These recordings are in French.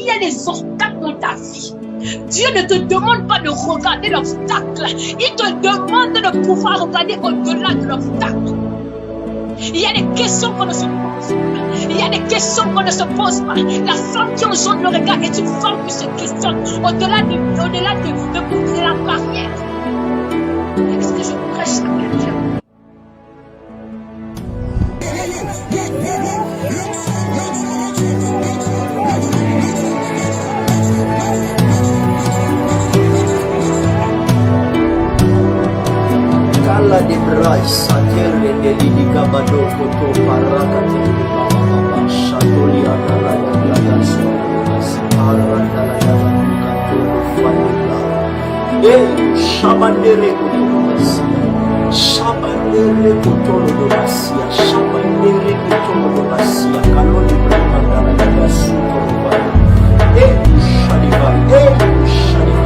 y a des obstacles dans ta vie, Dieu ne te demande pas de regarder l'obstacle. Il te demande de pouvoir regarder au-delà de l'obstacle. Il y a des questions qu'on ne se pose pas. Il y a des questions qu'on ne se pose pas. La femme qui enjambe le regard est une femme qui se questionne au-delà de la barrière. Est-ce que je prêche à quelqu'un? Kala de Bryce, Aterre de Lidica Badoko, Paraka, Shatoli, Agalaya, Yagasu, Arandalaya, Fanila, Shabandere Kutomasia, Shabandere Kutomasia, Shabandere Kutomasia, Kaloni Brahmandalaya, Sutorba, Shaliva, Shaliva.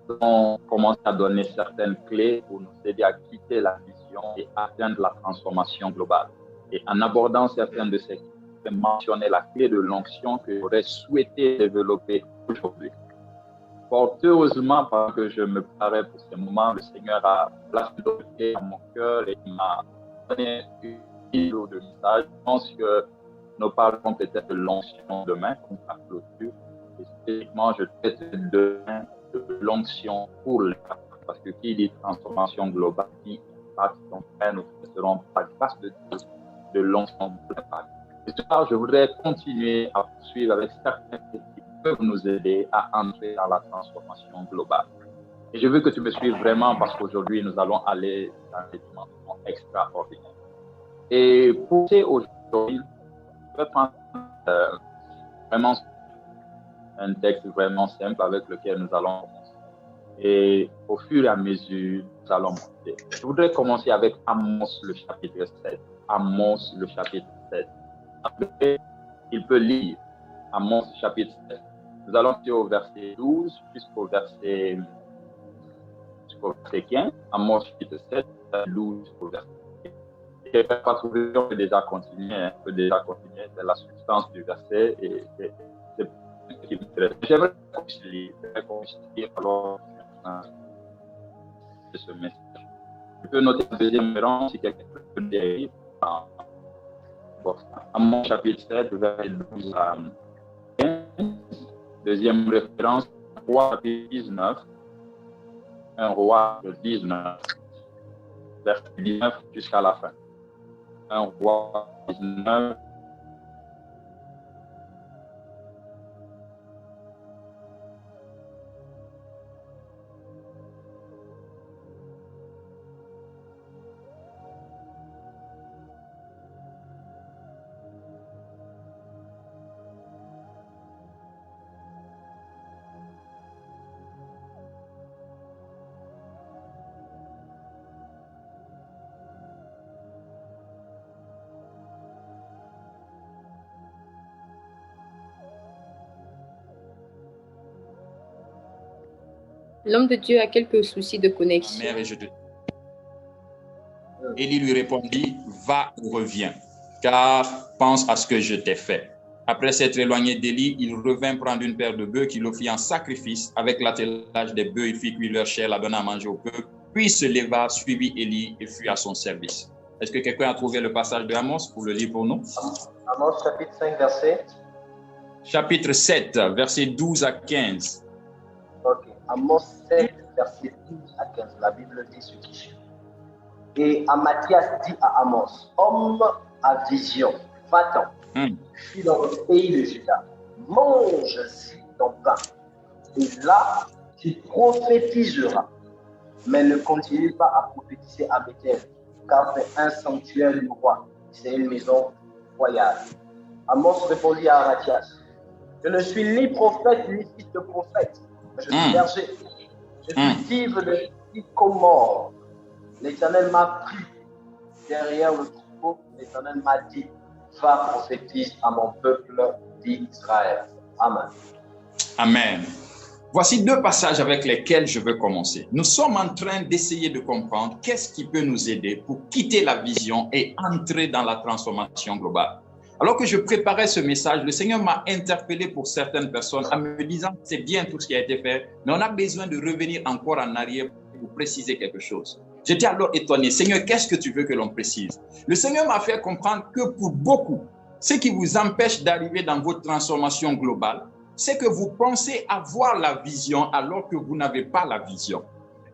allons commencer à donner certaines clés pour nous aider à quitter la vision et atteindre la transformation globale. Et en abordant certaines de ces clés, je vais mentionner la clé de l'onction que j'aurais souhaité développer aujourd'hui. Fort heureusement, parce que je me préparais pour ce moment, le Seigneur a placé d'autres clés dans mon cœur et il m'a donné une vidéo de message. Je pense que nous parlerons peut-être de l'onction demain, comme la clôture. Et spécifiquement, je traite demain de l'onction pour l'impact. Parce que qui dit transformation globale, qui impact, donc nous serons par grâce de Dieu de l'onction pour l'impact. Et ce soir, je voudrais continuer à poursuivre avec certains qui peuvent nous aider à entrer dans la transformation globale. Et je veux que tu me suives vraiment parce qu'aujourd'hui, nous allons aller dans des dimensions extraordinaires. Et pour ce aujourd'hui, je vais prendre vraiment un texte vraiment simple avec lequel nous allons commencer. Et au fur et à mesure, nous allons monter. Je voudrais commencer avec Amos, le chapitre 7. Amos, le chapitre 7. Après, il peut lire Amos, chapitre 7. Nous allons aller au verset 12 jusqu'au verset 15. Amos, chapitre 7, 12 jusqu'au verset 15. Si quelqu'un n'a pas trouvé, on peut déjà continuer. C'est la substance du verset et c'est ce qui m'intéresse. J'aimerais qu'on puisse lire alors de ce message. Je peux noter le deuxième rang si quelqu'un peut lire. Amos chapitre 7, verset 12 à 15. Deuxième référence, Roi chapitre 19. Un roi 19. Verset 19 jusqu'à la fin. Un roi 19. L'homme de Dieu a quelques soucis de connexion. Mère, et je te... Élie lui répondit, va ou reviens, car pense à ce que je t'ai fait. Après s'être éloigné d'Élie, il revint prendre une paire de bœufs qu'il offrit en sacrifice. Avec l'attelage des bœufs, il fit cuire leur chair, la donna à manger au peuple. Puis il se leva, suivit Élie et fut à son service. Est-ce que quelqu'un a trouvé le passage de Amos pour le lire pour nous? Amos chapitre 5, verset. Chapitre 7, verset 12 à 15. Ok. Amos 7, verset 12 à 15. La Bible dit ce qui suit. Et Amathias dit à Amos, homme à vision, va-t'en, fuis dans le pays de Juda, mange-y ton pain. Et là, tu prophétiseras. Mais ne continue pas à prophétiser à Bethel, car c'est un sanctuaire du roi, c'est une maison royale. Amos répondit à Amathias, je ne suis ni prophète ni fils de prophète. Je suis berger. Je suis ivre de sycomore. L'Éternel m'a pris derrière le troupeau. L'Éternel m'a dit, va prophétiser à mon peuple d'Israël. Amen. Amen. Voici deux passages avec lesquels je veux commencer. Nous sommes en train d'essayer de comprendre qu'est-ce qui peut nous aider pour quitter la vision et entrer dans la transformation globale. Alors que je préparais ce message, le Seigneur m'a interpellé pour certaines personnes en me disant c'est bien tout ce qui a été fait, mais on a besoin de revenir encore en arrière pour préciser quelque chose. J'étais alors étonné. Seigneur, qu'est-ce que tu veux que l'on précise? Le Seigneur m'a fait comprendre que pour beaucoup, ce qui vous empêche d'arriver dans votre transformation globale, c'est que vous pensez avoir la vision alors que vous n'avez pas la vision.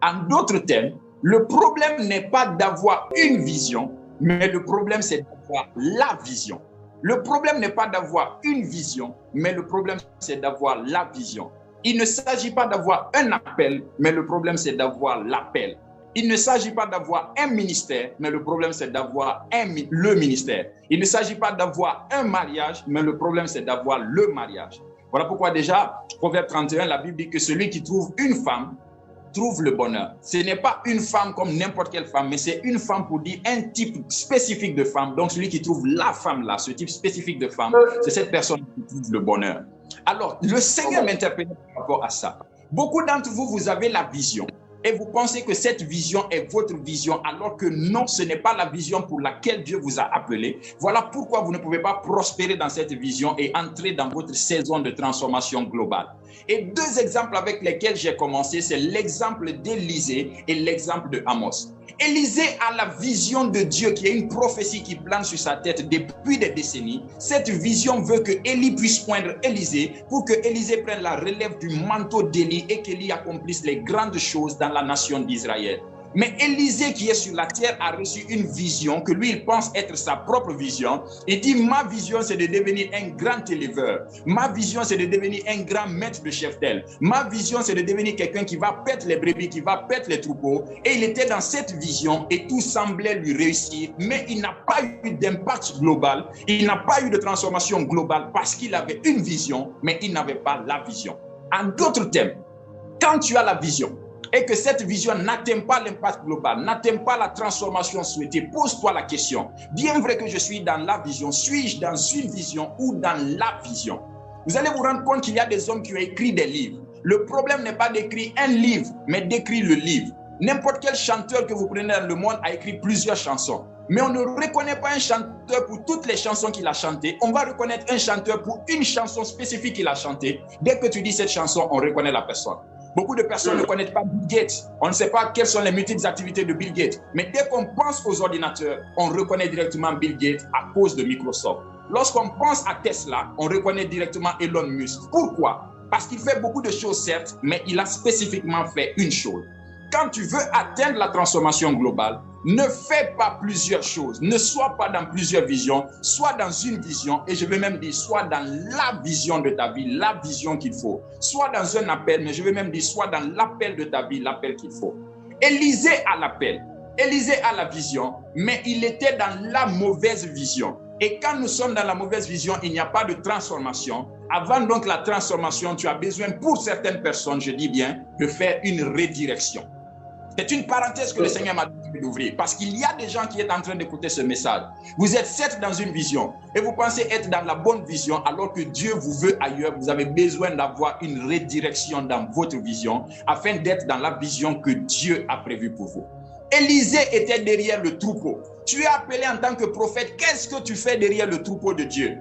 En d'autres termes, le problème n'est pas d'avoir une vision, mais le problème c'est d'avoir la vision. Le problème n'est pas d'avoir une vision, mais le problème, c'est d'avoir la vision. Il ne s'agit pas d'avoir un appel, mais le problème, c'est d'avoir l'appel. Il ne s'agit pas d'avoir un ministère, mais le problème, c'est d'avoir le ministère. Il ne s'agit pas d'avoir un mariage, mais le problème, c'est d'avoir le mariage. Voilà pourquoi déjà, Proverbe 31, la Bible dit que celui qui trouve une femme trouve le bonheur. Ce n'est pas une femme comme n'importe quelle femme, mais c'est une femme pour dire un type spécifique de femme. Donc celui qui trouve la femme là, ce type spécifique de femme, c'est cette personne qui trouve le bonheur. Alors, le Seigneur m'interpelle par rapport à ça. Beaucoup d'entre vous, vous avez la vision et vous pensez que cette vision est votre vision, alors que non, ce n'est pas la vision pour laquelle Dieu vous a appelé. Voilà pourquoi vous ne pouvez pas prospérer dans cette vision et entrer dans votre saison de transformation globale. Et deux exemples avec lesquels j'ai commencé, c'est l'exemple d'Élisée et l'exemple de Amos. Élisée a la vision de Dieu, qui est une prophétie qui plane sur sa tête depuis des décennies. Cette vision veut que Élie puisse poindre Élisée pour que Élisée prenne la relève du manteau d'Élie et qu'Élie accomplisse les grandes choses dans la nation d'Israël. Mais Élisée, qui est sur la terre, a reçu une vision que lui, il pense être sa propre vision. Il dit, ma vision, c'est de devenir un grand éleveur. Ma vision, c'est de devenir un grand maître de cheptel. Ma vision, c'est de devenir quelqu'un qui va paître les brebis, qui va paître les troupeaux. Et il était dans cette vision et tout semblait lui réussir. Mais il n'a pas eu d'impact global. Il n'a pas eu de transformation globale parce qu'il avait une vision, mais il n'avait pas la vision. En d'autres termes, quand tu as la vision, et que cette vision n'atteint pas l'impact global, n'atteint pas la transformation souhaitée, pose-toi la question. Bien vrai que je suis dans la vision, suis-je dans une vision ou dans la vision? Vous allez vous rendre compte qu'il y a des hommes qui ont écrit des livres. Le problème n'est pas d'écrire un livre, mais d'écrire le livre. N'importe quel chanteur que vous prenez dans le monde a écrit plusieurs chansons. Mais on ne reconnaît pas un chanteur pour toutes les chansons qu'il a chantées. On va reconnaître un chanteur pour une chanson spécifique qu'il a chantée. Dès que tu dis cette chanson, on reconnaît la personne. Beaucoup de personnes ne connaissent pas Bill Gates. On ne sait pas quelles sont les multiples activités de Bill Gates. Mais dès qu'on pense aux ordinateurs, on reconnaît directement Bill Gates à cause de Microsoft. Lorsqu'on pense à Tesla, on reconnaît directement Elon Musk. Pourquoi? Parce qu'il fait beaucoup de choses, certes, mais il a spécifiquement fait une chose. Quand tu veux atteindre la transformation globale, ne fais pas plusieurs choses. Ne sois pas dans plusieurs visions. Sois dans une vision, et je vais même dire, sois dans la vision de ta vie, la vision qu'il faut. Sois dans un appel, mais je vais même dire, sois dans l'appel de ta vie, l'appel qu'il faut. Élisée a l'appel. Élisée a la vision, mais il était dans la mauvaise vision. Et quand nous sommes dans la mauvaise vision, il n'y a pas de transformation. Avant donc la transformation, tu as besoin, pour certaines personnes, je dis bien, de faire une redirection. C'est une parenthèse que le Seigneur m'a dit d'ouvrir, parce qu'il y a des gens qui sont en train d'écouter ce message. Vous êtes certes dans une vision et vous pensez être dans la bonne vision alors que Dieu vous veut ailleurs. Vous avez besoin d'avoir une redirection dans votre vision afin d'être dans la vision que Dieu a prévue pour vous. Élisée était derrière le troupeau. Tu es appelé en tant que prophète. Qu'est-ce que tu fais derrière le troupeau de Dieu?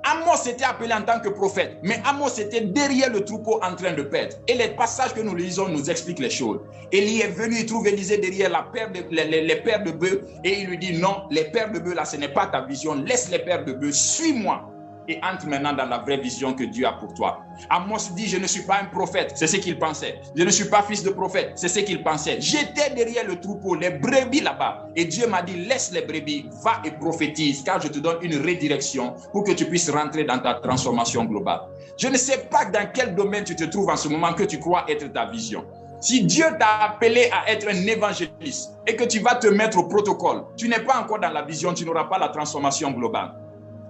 Amos était appelé en tant que prophète, mais Amos était derrière le troupeau en train de paître. Et les passages que nous lisons nous expliquent les choses. Élie est venu, il trouve Élisée derrière les paires de bœufs et il lui dit non, les paires de bœufs là, ce n'est pas ta vision, laisse les paires de bœufs, suis-moi. Et entre maintenant dans la vraie vision que Dieu a pour toi. Amos dit, je ne suis pas un prophète, c'est ce qu'il pensait. Je ne suis pas fils de prophète, c'est ce qu'il pensait. J'étais derrière le troupeau, les brebis là-bas. Et Dieu m'a dit, laisse les brebis, va et prophétise, car je te donne une redirection pour que tu puisses rentrer dans ta transformation globale. Je ne sais pas dans quel domaine tu te trouves en ce moment que tu crois être ta vision. Si Dieu t'a appelé à être un évangéliste et que tu vas te mettre au protocole, tu n'es pas encore dans la vision, tu n'auras pas la transformation globale.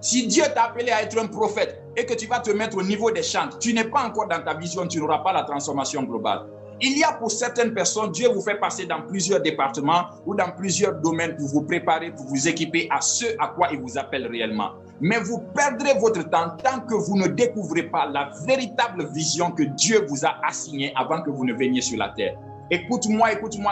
Si Dieu t'a appelé à être un prophète et que tu vas te mettre au niveau des chantres, tu n'es pas encore dans ta vision, tu n'auras pas la transformation globale. Il y a pour certaines personnes, Dieu vous fait passer dans plusieurs départements ou dans plusieurs domaines pour vous préparer, pour vous équiper à ce à quoi il vous appelle réellement. Mais vous perdrez votre temps tant que vous ne découvrez pas la véritable vision que Dieu vous a assignée avant que vous ne veniez sur la terre. Écoute-moi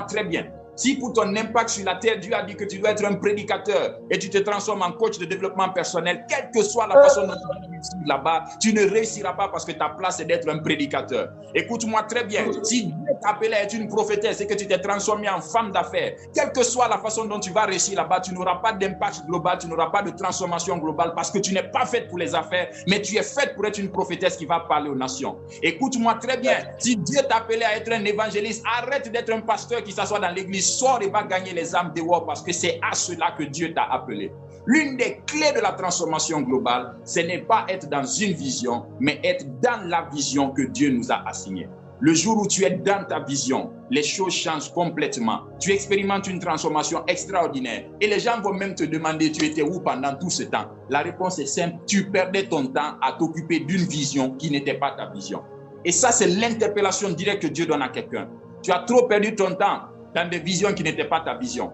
très bien. Si pour ton impact sur la terre, Dieu a dit que tu dois être un prédicateur et tu te transformes en coach de développement personnel, quelle que soit la façon dont tu vas réussir là-bas, tu ne réussiras pas parce que ta place est d'être un prédicateur. Écoute-moi très bien. Si Dieu t'a appelé à être une prophétesse et que tu t'es transformé en femme d'affaires, quelle que soit la façon dont tu vas réussir là-bas, tu n'auras pas d'impact global, tu n'auras pas de transformation globale parce que tu n'es pas faite pour les affaires, mais tu es faite pour être une prophétesse qui va parler aux nations. Écoute-moi très bien. Si Dieu t'a appelé à être un évangéliste, arrête d'être un pasteur qui s'assoit dans l'église. Sors et va gagner les âmes dehors parce que c'est à cela que Dieu t'a appelé. L'une des clés de la transformation globale, ce n'est pas être dans une vision, mais être dans la vision que Dieu nous a assignée. Le jour où tu es dans ta vision, les choses changent complètement. Tu expérimentes une transformation extraordinaire et les gens vont même te demander tu étais où pendant tout ce temps. La réponse est simple, tu perdais ton temps à t'occuper d'une vision qui n'était pas ta vision. Et ça, c'est l'interpellation directe que Dieu donne à quelqu'un. Tu as trop perdu ton temps dans des visions qui n'étaient pas ta vision.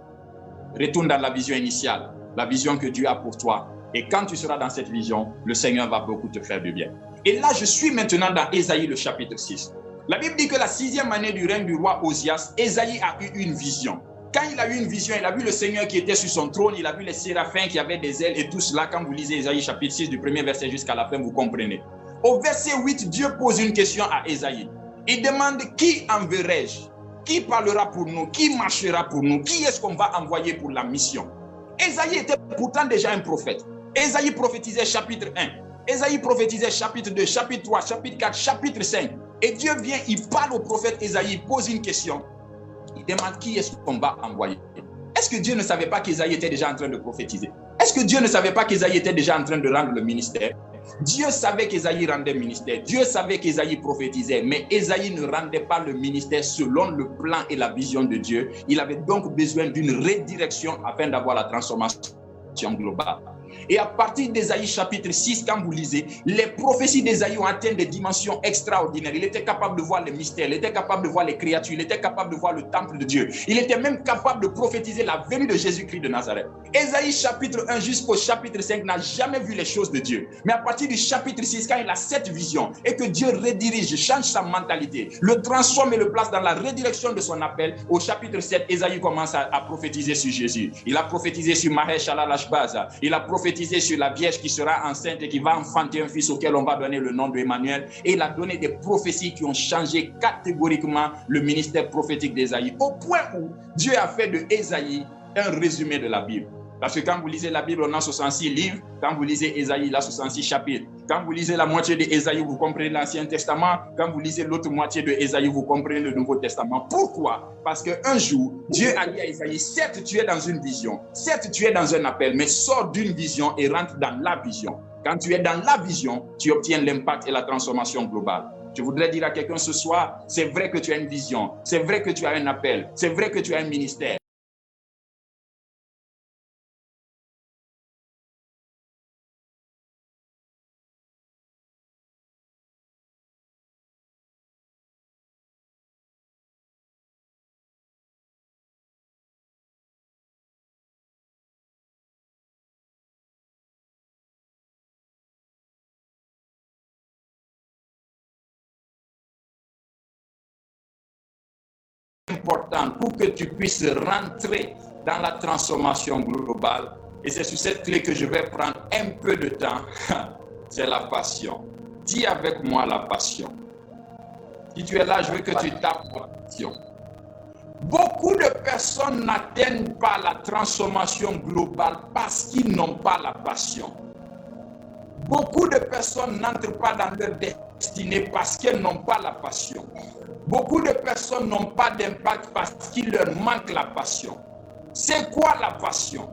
Retourne dans la vision initiale, la vision que Dieu a pour toi. Et quand tu seras dans cette vision, le Seigneur va beaucoup te faire du bien. Et là, je suis maintenant dans Ésaïe le chapitre 6. La Bible dit que la 6e année du règne du roi Osias, Ésaïe a eu une vision. Quand il a eu une vision, il a vu le Seigneur qui était sur son trône, il a vu les séraphins qui avaient des ailes et tout cela. Quand vous lisez Ésaïe chapitre 6 du premier verset jusqu'à la fin, vous comprenez. Au verset 8, Dieu pose une question à Ésaïe. Il demande qui enverrai-je? Qui parlera pour nous? Qui marchera pour nous? Qui est-ce qu'on va envoyer pour la mission? Ésaïe était pourtant déjà un prophète. Ésaïe prophétisait chapitre 1. Ésaïe prophétisait chapitre 2, chapitre 3, chapitre 4, chapitre 5. Et Dieu vient, il parle au prophète Ésaïe, il pose une question. Il demande qui est-ce qu'on va envoyer. Est-ce que Dieu ne savait pas qu'Ésaïe était déjà en train de prophétiser? Est-ce que Dieu ne savait pas qu'Ésaïe était déjà en train de rendre le ministère? Dieu savait qu'Ésaïe rendait le ministère. Dieu savait qu'Ésaïe prophétisait. Mais Ésaïe ne rendait pas le ministère selon le plan et la vision de Dieu. Il avait donc besoin d'une redirection afin d'avoir la transformation globale. Et à partir d'Ésaïe chapitre 6, quand vous lisez, les prophéties d'Ésaïe ont atteint des dimensions extraordinaires. Il était capable de voir les mystères, il était capable de voir les créatures, il était capable de voir le temple de Dieu. Il était même capable de prophétiser la venue de Jésus-Christ de Nazareth. Ésaïe chapitre 1 jusqu'au chapitre 5 n'a jamais vu les choses de Dieu. Mais à partir du chapitre 6, quand il a cette vision et que Dieu redirige, change sa mentalité, le transforme et le place dans la redirection de son appel, au chapitre 7, Ésaïe commence à prophétiser sur Jésus. Il a prophétisé sur Mahesh Alalashbaza. Il a prophétisé sur la Vierge qui sera enceinte et qui va enfanter un fils auquel on va donner le nom d'Emmanuel. Et il a donné des prophéties qui ont changé catégoriquement le ministère prophétique d'Ésaïe, au point où Dieu a fait de Ésaïe un résumé de la Bible. Parce que quand vous lisez la Bible, on a 66 livres. Quand vous lisez Ésaïe, il a 66 chapitres. Quand vous lisez la moitié de Ésaïe, vous comprenez l'Ancien Testament. Quand vous lisez l'autre moitié de Ésaïe, vous comprenez le Nouveau Testament. Pourquoi? Parce qu'un jour, Dieu a dit à Ésaïe, certes, tu es dans une vision, certes, tu es dans un appel, mais sors d'une vision et rentre dans la vision. Quand tu es dans la vision, tu obtiens l'impact et la transformation globale. Je voudrais dire à quelqu'un ce soir, c'est vrai que tu as une vision, c'est vrai que tu as un appel, c'est vrai que tu as un ministère. Important pour que tu puisses rentrer dans la transformation globale. Et c'est sur cette clé que je vais prendre un peu de temps. C'est la passion. Dis avec moi la passion. Si tu es là, je veux que tu tapes la passion. Beaucoup de personnes n'atteignent pas la transformation globale parce qu'ils n'ont pas la passion. Beaucoup de personnes n'entrent pas dans leur destinée parce qu'elles n'ont pas la passion. Beaucoup de personnes n'ont pas d'impact parce qu'il leur manque la passion. C'est quoi la passion?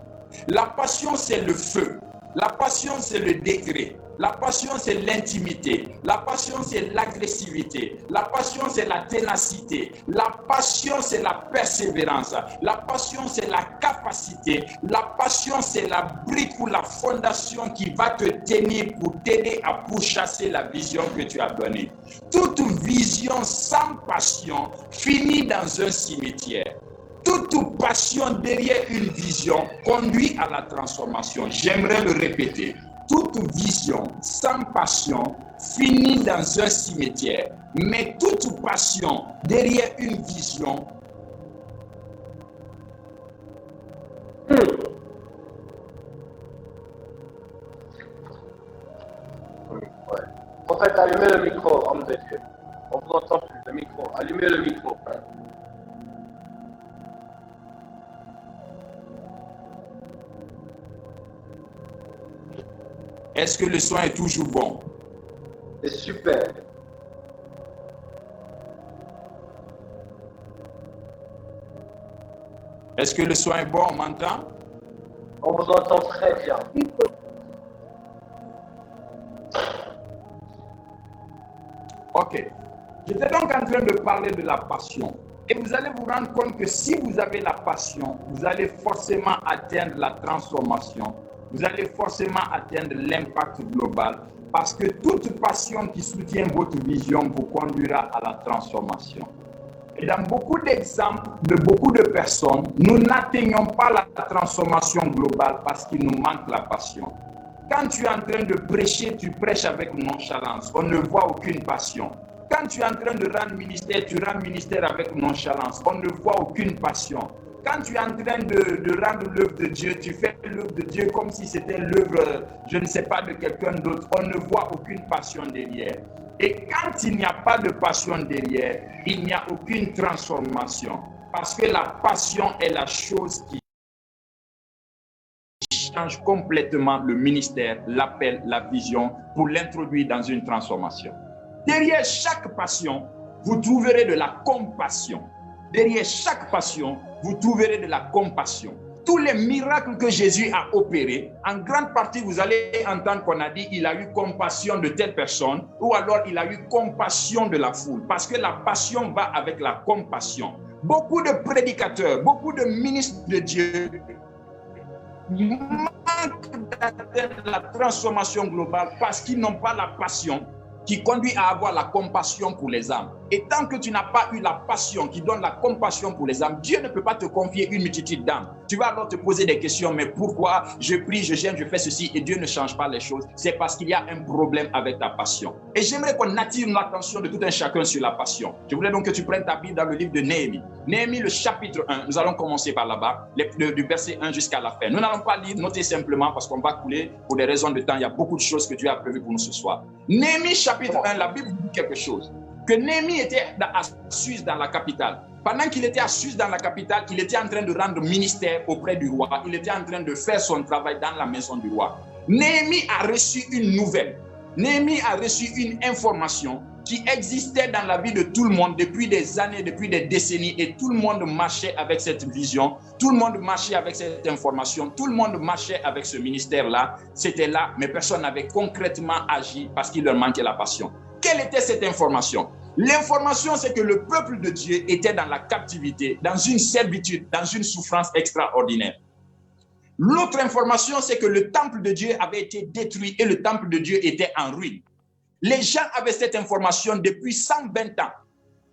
La passion, c'est le feu. La passion, c'est le degré. La passion, c'est l'intimité. La passion, c'est l'agressivité. La passion, c'est la ténacité. La passion, c'est la persévérance. La passion, c'est la capacité. La passion, c'est la brique ou la fondation qui va te tenir pour t'aider à pourchasser la vision que tu as donnée. Toute vision sans passion finit dans un cimetière. Toute passion derrière une vision conduit à la transformation. J'aimerais le répéter. Toute vision sans passion finit dans un cimetière. Mais toute passion derrière une vision. En fait, allumez le micro, homme de Dieu. On vous entend plus, le micro. Allumez le micro. Est-ce que le son est toujours bon? C'est super. Est-ce que le son est bon? On m'entend? On vous entend très bien. Ok. J'étais donc en train de parler de la passion. Et vous allez vous rendre compte que si vous avez la passion, vous allez forcément atteindre la transformation. Vous allez forcément atteindre l'impact global parce que toute passion qui soutient votre vision vous conduira à la transformation. Et dans beaucoup d'exemples de beaucoup de personnes, nous n'atteignons pas la transformation globale parce qu'il nous manque la passion. Quand tu es en train de prêcher, tu prêches avec nonchalance. On ne voit aucune passion. Quand tu es en train de rendre ministère, tu rends ministère avec nonchalance. On ne voit aucune passion. Quand tu es en train de rendre l'œuvre de Dieu, tu fais l'œuvre de Dieu comme si c'était l'œuvre, je ne sais pas, de quelqu'un d'autre. On ne voit aucune passion derrière. Et quand il n'y a pas de passion derrière, il n'y a aucune transformation. Parce que la passion est la chose qui change complètement le ministère, l'appel, la vision, pour l'introduire dans une transformation. Derrière chaque passion, vous trouverez de la compassion. Derrière chaque passion, vous trouverez de la compassion. Tous les miracles que Jésus a opérés, en grande partie, vous allez entendre qu'on a dit il a eu compassion de telle personne, ou alors il a eu compassion de la foule, parce que la passion va avec la compassion. Beaucoup de prédicateurs, beaucoup de ministres de Dieu manquent d'atteindre la transformation globale parce qu'ils n'ont pas la passion qui conduit à avoir la compassion pour les âmes. Et tant que tu n'as pas eu la passion qui donne la compassion pour les âmes, Dieu ne peut pas te confier une multitude d'âmes. Tu vas alors te poser des questions, mais pourquoi je prie, je gêne, je fais ceci et Dieu ne change pas les choses? C'est parce qu'il y a un problème avec ta passion. Et j'aimerais qu'on attire l'attention de tout un chacun sur la passion. Je voulais donc que tu prennes ta Bible dans le livre de Néhémie. Néhémie, le chapitre 1, nous allons commencer par là-bas, du verset 1 jusqu'à la fin. Nous n'allons pas lire, noter simplement parce qu'on va couler pour des raisons de temps. Il y a beaucoup de choses que Dieu a prévues pour nous ce soir. Néhémie, chapitre 1, la Bible dit quelque chose. Que Néhémie était à Suse dans la capitale. Pendant qu'il était à Suse dans la capitale, il était en train de rendre ministère auprès du roi. Il était en train de faire son travail dans la maison du roi. Néhémie a reçu une nouvelle. Néhémie a reçu une information qui existait dans la vie de tout le monde depuis des années, depuis des décennies, et tout le monde marchait avec cette vision, tout le monde marchait avec cette information, tout le monde marchait avec ce ministère-là. C'était là, mais personne n'avait concrètement agi parce qu'il leur manquait la passion. Quelle était cette information? L'information, c'est que le peuple de Dieu était dans la captivité, dans une servitude, dans une souffrance extraordinaire. L'autre information, c'est que le temple de Dieu avait été détruit et le temple de Dieu était en ruine. Les gens avaient cette information depuis 120 ans.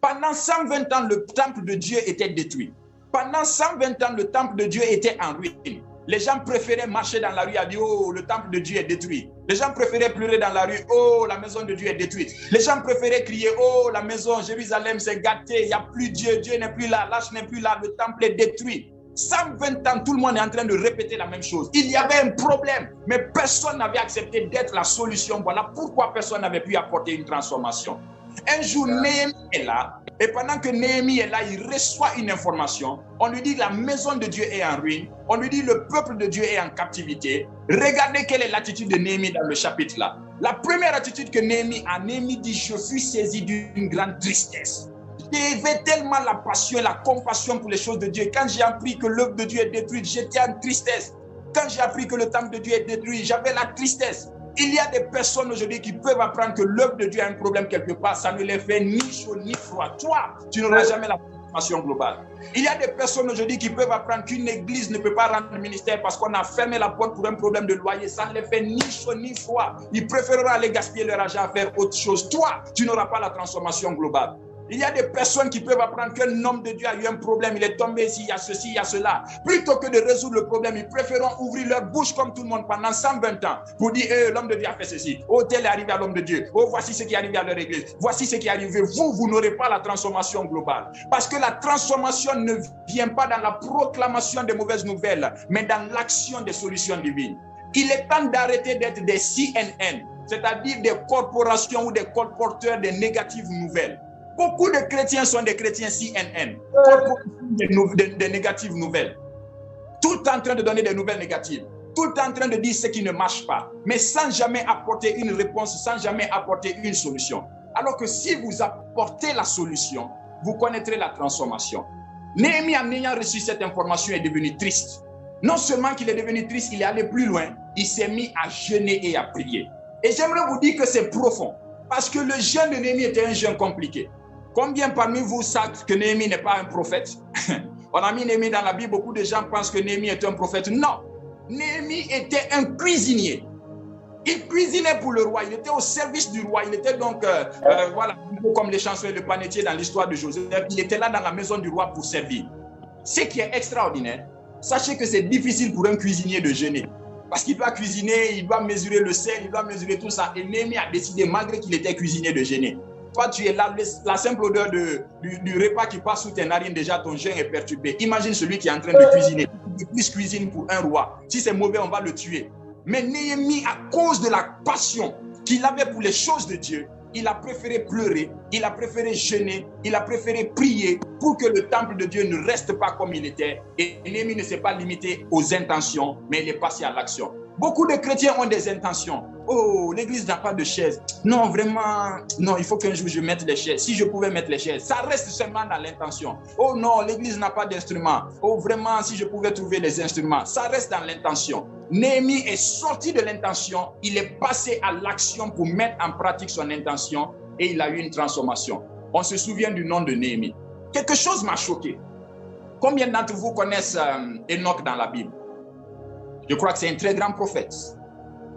Pendant 120 ans, le temple de Dieu était détruit. Pendant 120 ans, le temple de Dieu était en ruine. Les gens préféraient marcher dans la rue et dire « Oh, le temple de Dieu est détruit ». Les gens préféraient pleurer dans la rue « Oh, la maison de Dieu est détruite ». Les gens préféraient crier « Oh, la maison, Jérusalem s'est gâtée, il n'y a plus Dieu, Dieu n'est plus là, l'arche n'est plus là, le temple est détruit ». 120 ans, tout le monde est en train de répéter la même chose. Il y avait un problème, mais personne n'avait accepté d'être la solution. Voilà pourquoi personne n'avait pu apporter une transformation. Un jour, Néhémie est là, et pendant que Néhémie est là, il reçoit une information. On lui dit que la maison de Dieu est en ruine. On lui dit que le peuple de Dieu est en captivité. Regardez quelle est l'attitude de Néhémie dans le chapitre là. La première attitude que Néhémie a, Néhémie dit « Je fus saisi d'une grande tristesse ». J'avais tellement la passion et la compassion pour les choses de Dieu. Quand j'ai appris que l'œuvre de Dieu est détruite, j'étais en tristesse. Quand j'ai appris que le temple de Dieu est détruit, j'avais la tristesse. Il y a des personnes aujourd'hui qui peuvent apprendre que l'œuvre de Dieu a un problème quelque part. Ça ne les fait ni chaud ni froid. Toi, tu n'auras jamais la transformation globale. Il y a des personnes aujourd'hui qui peuvent apprendre qu'une église ne peut pas rendre le ministère parce qu'on a fermé la porte pour un problème de loyer. Ça ne les fait ni chaud ni froid. Ils préféreront aller gaspiller leur argent à faire autre chose. Toi, tu n'auras pas la transformation globale. Il y a des personnes qui peuvent apprendre qu'un homme de Dieu a eu un problème, il est tombé ici, il y a ceci, il y a cela. Plutôt que de résoudre le problème, ils préféreront ouvrir leur bouche comme tout le monde pendant 120 ans pour dire l'homme de Dieu a fait ceci. Oh, tel est arrivé à l'homme de Dieu. Oh, voici ce qui est arrivé à leur église. Voici ce qui est arrivé. Vous n'aurez pas la transformation globale. Parce que la transformation ne vient pas dans la proclamation des mauvaises nouvelles, mais dans l'action des solutions divines. Il est temps d'arrêter d'être des CNN, c'est-à-dire des corporations ou des colporteurs des négatives nouvelles. Beaucoup de chrétiens sont des chrétiens CNN, des négatives nouvelles. Tout en train de donner des nouvelles négatives. Tout en train de dire ce qui ne marche pas. Mais sans jamais apporter une réponse, sans jamais apporter une solution. Alors que si vous apportez la solution, vous connaîtrez la transformation. Néhémie, en ayant reçu cette information, est devenu triste. Non seulement qu'il est devenu triste, il est allé plus loin. Il s'est mis à jeûner et à prier. Et j'aimerais vous dire que c'est profond. Parce que le jeûne de Néhémie était un jeûne compliqué. Combien parmi vous savent que Néhémie n'est pas un prophète? On a mis Néhémie dans la Bible, beaucoup de gens pensent que Néhémie est un prophète. Non, Néhémie était un cuisinier. Il cuisinait pour le roi, il était au service du roi. Il était donc, voilà, comme les chanceliers de panetier dans l'histoire de Joseph. Il était là dans la maison du roi pour servir. Ce qui est extraordinaire, sachez que c'est difficile pour un cuisinier de jeûner. Parce qu'il doit cuisiner, il doit mesurer le sel, il doit mesurer tout ça. Et Néhémie a décidé, malgré qu'il était cuisinier, de jeûner. toi tu es là, la simple odeur du repas qui passe sous tes narines, déjà ton jeûne est perturbé. Imagine celui qui est en train de cuisiner. Il plus cuisine pour un roi. Si c'est mauvais, on va le tuer. Mais Néhémie, à cause de la passion qu'il avait pour les choses de Dieu, il a préféré pleurer, il a préféré jeûner, il a préféré prier pour que le temple de Dieu ne reste pas comme il était. Et Néhémie ne s'est pas limité aux intentions, mais il est passé à l'action. Beaucoup de chrétiens ont des intentions. Oh, l'église n'a pas de chaise. Non, vraiment, non, il faut qu'un jour je mette les chaises. Si je pouvais mettre les chaises, ça reste seulement dans l'intention. Oh non, l'église n'a pas d'instruments. Oh, vraiment, si je pouvais trouver les instruments, ça reste dans l'intention. Néhémie est sorti de l'intention, il est passé à l'action pour mettre en pratique son intention et il a eu une transformation. On se souvient du nom de Néhémie. Quelque chose m'a choqué. Combien d'entre vous connaissent Enoch dans la Bible? Je crois que c'est un très grand prophète.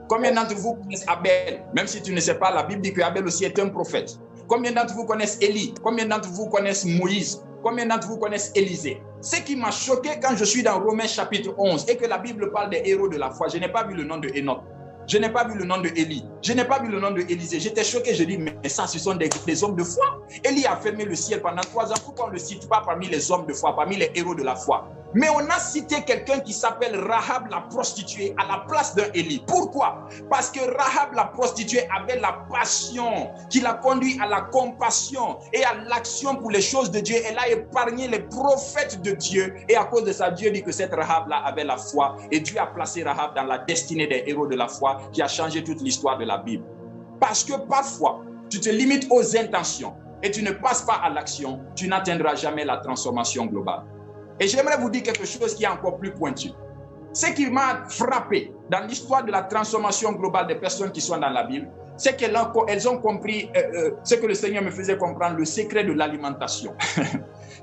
Combien d'entre vous connaissent Abel? Même si tu ne sais pas, la Bible dit que Abel aussi est un prophète. Combien d'entre vous connaissent Élie? Combien d'entre vous connaissent Moïse? Combien d'entre vous connaissent Élisée? Ce qui m'a choqué quand je suis dans Romains chapitre 11 et que la Bible parle des héros de la foi, je n'ai pas vu le nom de Enoch. Je n'ai pas vu le nom de Élie. Je n'ai pas vu le nom de Élisée. J'étais choqué. Je dis, mais ça, ce sont des hommes de foi. Élie a fermé le ciel pendant 3 ans. Pourquoi on ne le cite pas parmi les hommes de foi, parmi les héros de la foi? Mais on a cité quelqu'un qui s'appelle Rahab la prostituée à la place d'un Élie. Pourquoi? Parce que Rahab la prostituée avait la passion qui l'a conduit à la compassion et à l'action pour les choses de Dieu. Elle a épargné les prophètes de Dieu. Et à cause de ça, Dieu dit que cette Rahab-là avait la foi. Et Dieu a placé Rahab dans la destinée des héros de la foi qui a changé toute l'histoire de la Bible. Parce que parfois, tu te limites aux intentions et tu ne passes pas à l'action, tu n'atteindras jamais la transformation globale. Et j'aimerais vous dire quelque chose qui est encore plus pointu. Ce qui m'a frappé dans l'histoire de la transformation globale des personnes qui sont dans la Bible, c'est qu'elles ont compris ce que le Seigneur me faisait comprendre, le secret de l'alimentation.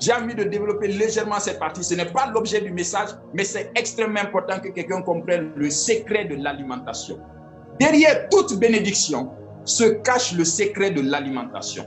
J'ai envie de développer légèrement cette partie. Ce n'est pas l'objet du message, mais c'est extrêmement important que quelqu'un comprenne le secret de l'alimentation. Derrière toute bénédiction se cache le secret de l'alimentation.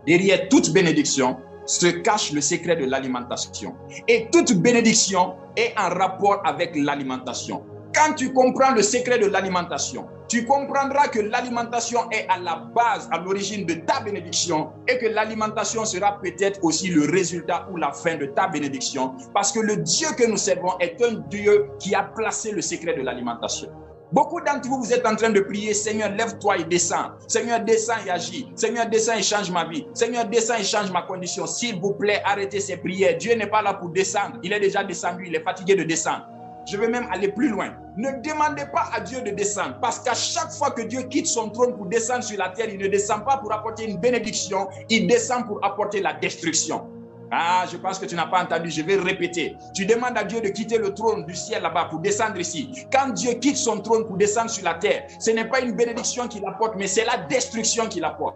Derrière toute bénédiction se cache le secret de l'alimentation. Et toute bénédiction est en rapport avec l'alimentation. Quand tu comprends le secret de l'alimentation, tu comprendras que l'alimentation est à la base, à l'origine de ta bénédiction et que l'alimentation sera peut-être aussi le résultat ou la fin de ta bénédiction parce que le Dieu que nous servons est un Dieu qui a placé le secret de l'alimentation. Beaucoup d'entre vous, vous êtes en train de prier, Seigneur, lève-toi et descends. Seigneur, descends et agis. Seigneur, descends et change ma vie. Seigneur, descends et change ma condition. S'il vous plaît, arrêtez ces prières. Dieu n'est pas là pour descendre. Il est déjà descendu, il est fatigué de descendre. Je vais même aller plus loin. Ne demandez pas à Dieu de descendre parce qu'à chaque fois que Dieu quitte son trône pour descendre sur la terre, il ne descend pas pour apporter une bénédiction, il descend pour apporter la destruction. Ah, je pense que tu n'as pas entendu, je vais répéter. Tu demandes à Dieu de quitter le trône du ciel là-bas pour descendre ici. Quand Dieu quitte son trône pour descendre sur la terre, ce n'est pas une bénédiction qu'il apporte, mais c'est la destruction qu'il apporte.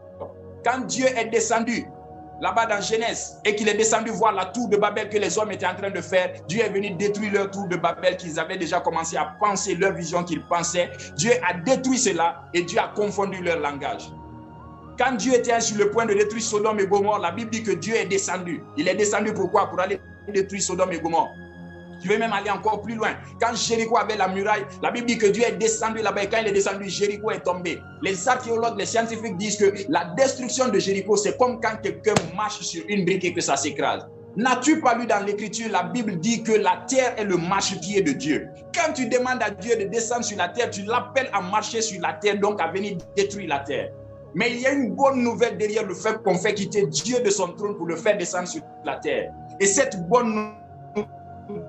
Quand Dieu est descendu là-bas dans Genèse et qu'il est descendu voir la tour de Babel que les hommes étaient en train de faire, Dieu est venu détruire leur tour de Babel qu'ils avaient déjà commencé à penser, leur vision qu'ils pensaient. Dieu a détruit cela et Dieu a confondu leur langage. Quand Dieu était sur le point de détruire Sodome et Gomorrhe, la Bible dit que Dieu est descendu. Il est descendu pourquoi? Pour aller détruire Sodome et Gomorrhe. Je vais même aller encore plus loin. Quand Jéricho avait la muraille, la Bible dit que Dieu est descendu là-bas et quand il est descendu, Jéricho est tombé. Les archéologues, les scientifiques disent que la destruction de Jéricho, c'est comme quand quelqu'un marche sur une brique et que ça s'écrase. N'as-tu pas lu dans l'Écriture, la Bible dit que la terre est le marchepied de Dieu. Quand tu demandes à Dieu de descendre sur la terre, tu l'appelles à marcher sur la terre, donc à venir détruire la terre. Mais il y a une bonne nouvelle derrière le fait qu'on fait quitter Dieu de son trône pour le faire descendre sur la terre. Et cette bonne nouvelle,